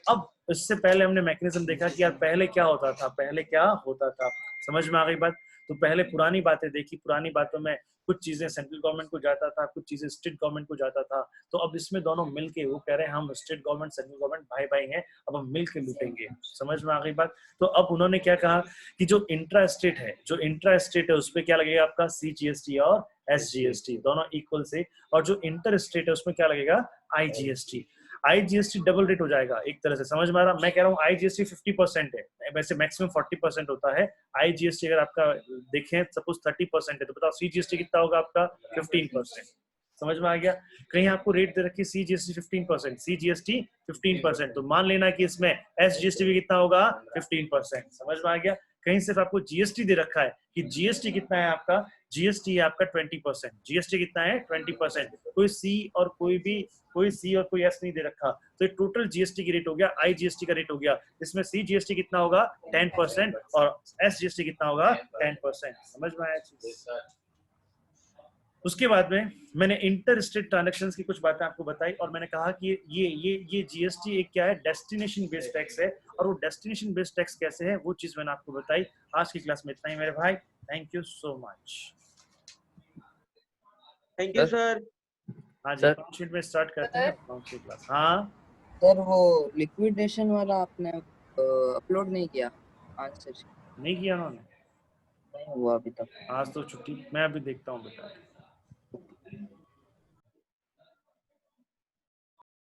अब इससे पहले हमने मैकेनिज्म देखा कि यार पहले क्या होता था, पहले क्या होता था। समझ में आ गई बात? तो पहले पुरानी बातें देखी, पुरानी बातों में कुछ चीजें सेंट्रल गवर्नमेंट को जाता था, कुछ चीजें स्टेट गवर्नमेंट को जाता था। तो अब इसमें दोनों मिलके वो कह रहे हैं हम स्टेट गवर्नमेंट सेंट्रल गवर्नमेंट भाई भाई हैं, अब हम मिलके लूटेंगे। समझ में आ गई बात? तो अब उन्होंने क्या कहा कि जो इंट्रा स्टेट है, जो इंट्रा स्टेट है उस पर क्या लगेगा आपका? CGST और SGST दोनों इक्वल से। और जो इंटर स्टेट है उसमें क्या लगेगा? IGST। IGST डबल रेट हो जाएगा एक तरह से। समझ में आ रहा? मैं कह रहा हूँ IGST 50% है, वैसे मैक्सिमम 40% होता है। IGST अगर आपका देखें सपोज 30% है, तो बताओ CGST कितना होगा आपका? 15%। समझ में आ गया? कहीं आपको रेट दे रखी CGST 15%, CGST 15%, तो मान लेना कि इसमें SGST भी कितना होगा? 15%। समझ में आ गया? कहीं सिर्फ आपको GST दे रखा है कि GST कितना है आपका? GST है आपका 20%। GST कितना है? 20%। कोई C और कोई S नहीं दे रखा, तो ये टोटल GST की रेट हो गया, IGST का रेट हो गया। इसमें CGST कितना होगा? 10% और SGST कितना होगा? 10%। समझ में आया? उसके बाद में मैंने इंटर स्टेट ट्रांजैक्शंस की कुछ बातें आपको बताई और मैंने कहा कि ये GST एक क्या है? डेस्टिनेशन बेस्ड टैक्स है। और वो डेस्टिनेशन बेस्ड टैक्स कैसे है वो चीज मैंने आपको बताई। आज की क्लास में इतना ही मेरे भाई। Thank you so much. Thank you sir. हाँ जी, 5 मिनट में स्टार्ट करते हैं क्लास। हाँ सर वो लिक्विडेशन वाला आपने अपलोड नहीं किया आंसर नहीं किया उन्होंने, नहीं हुआ अभी तक। आज तो छुट्टी, मैं अभी देखता हूँ बेटा।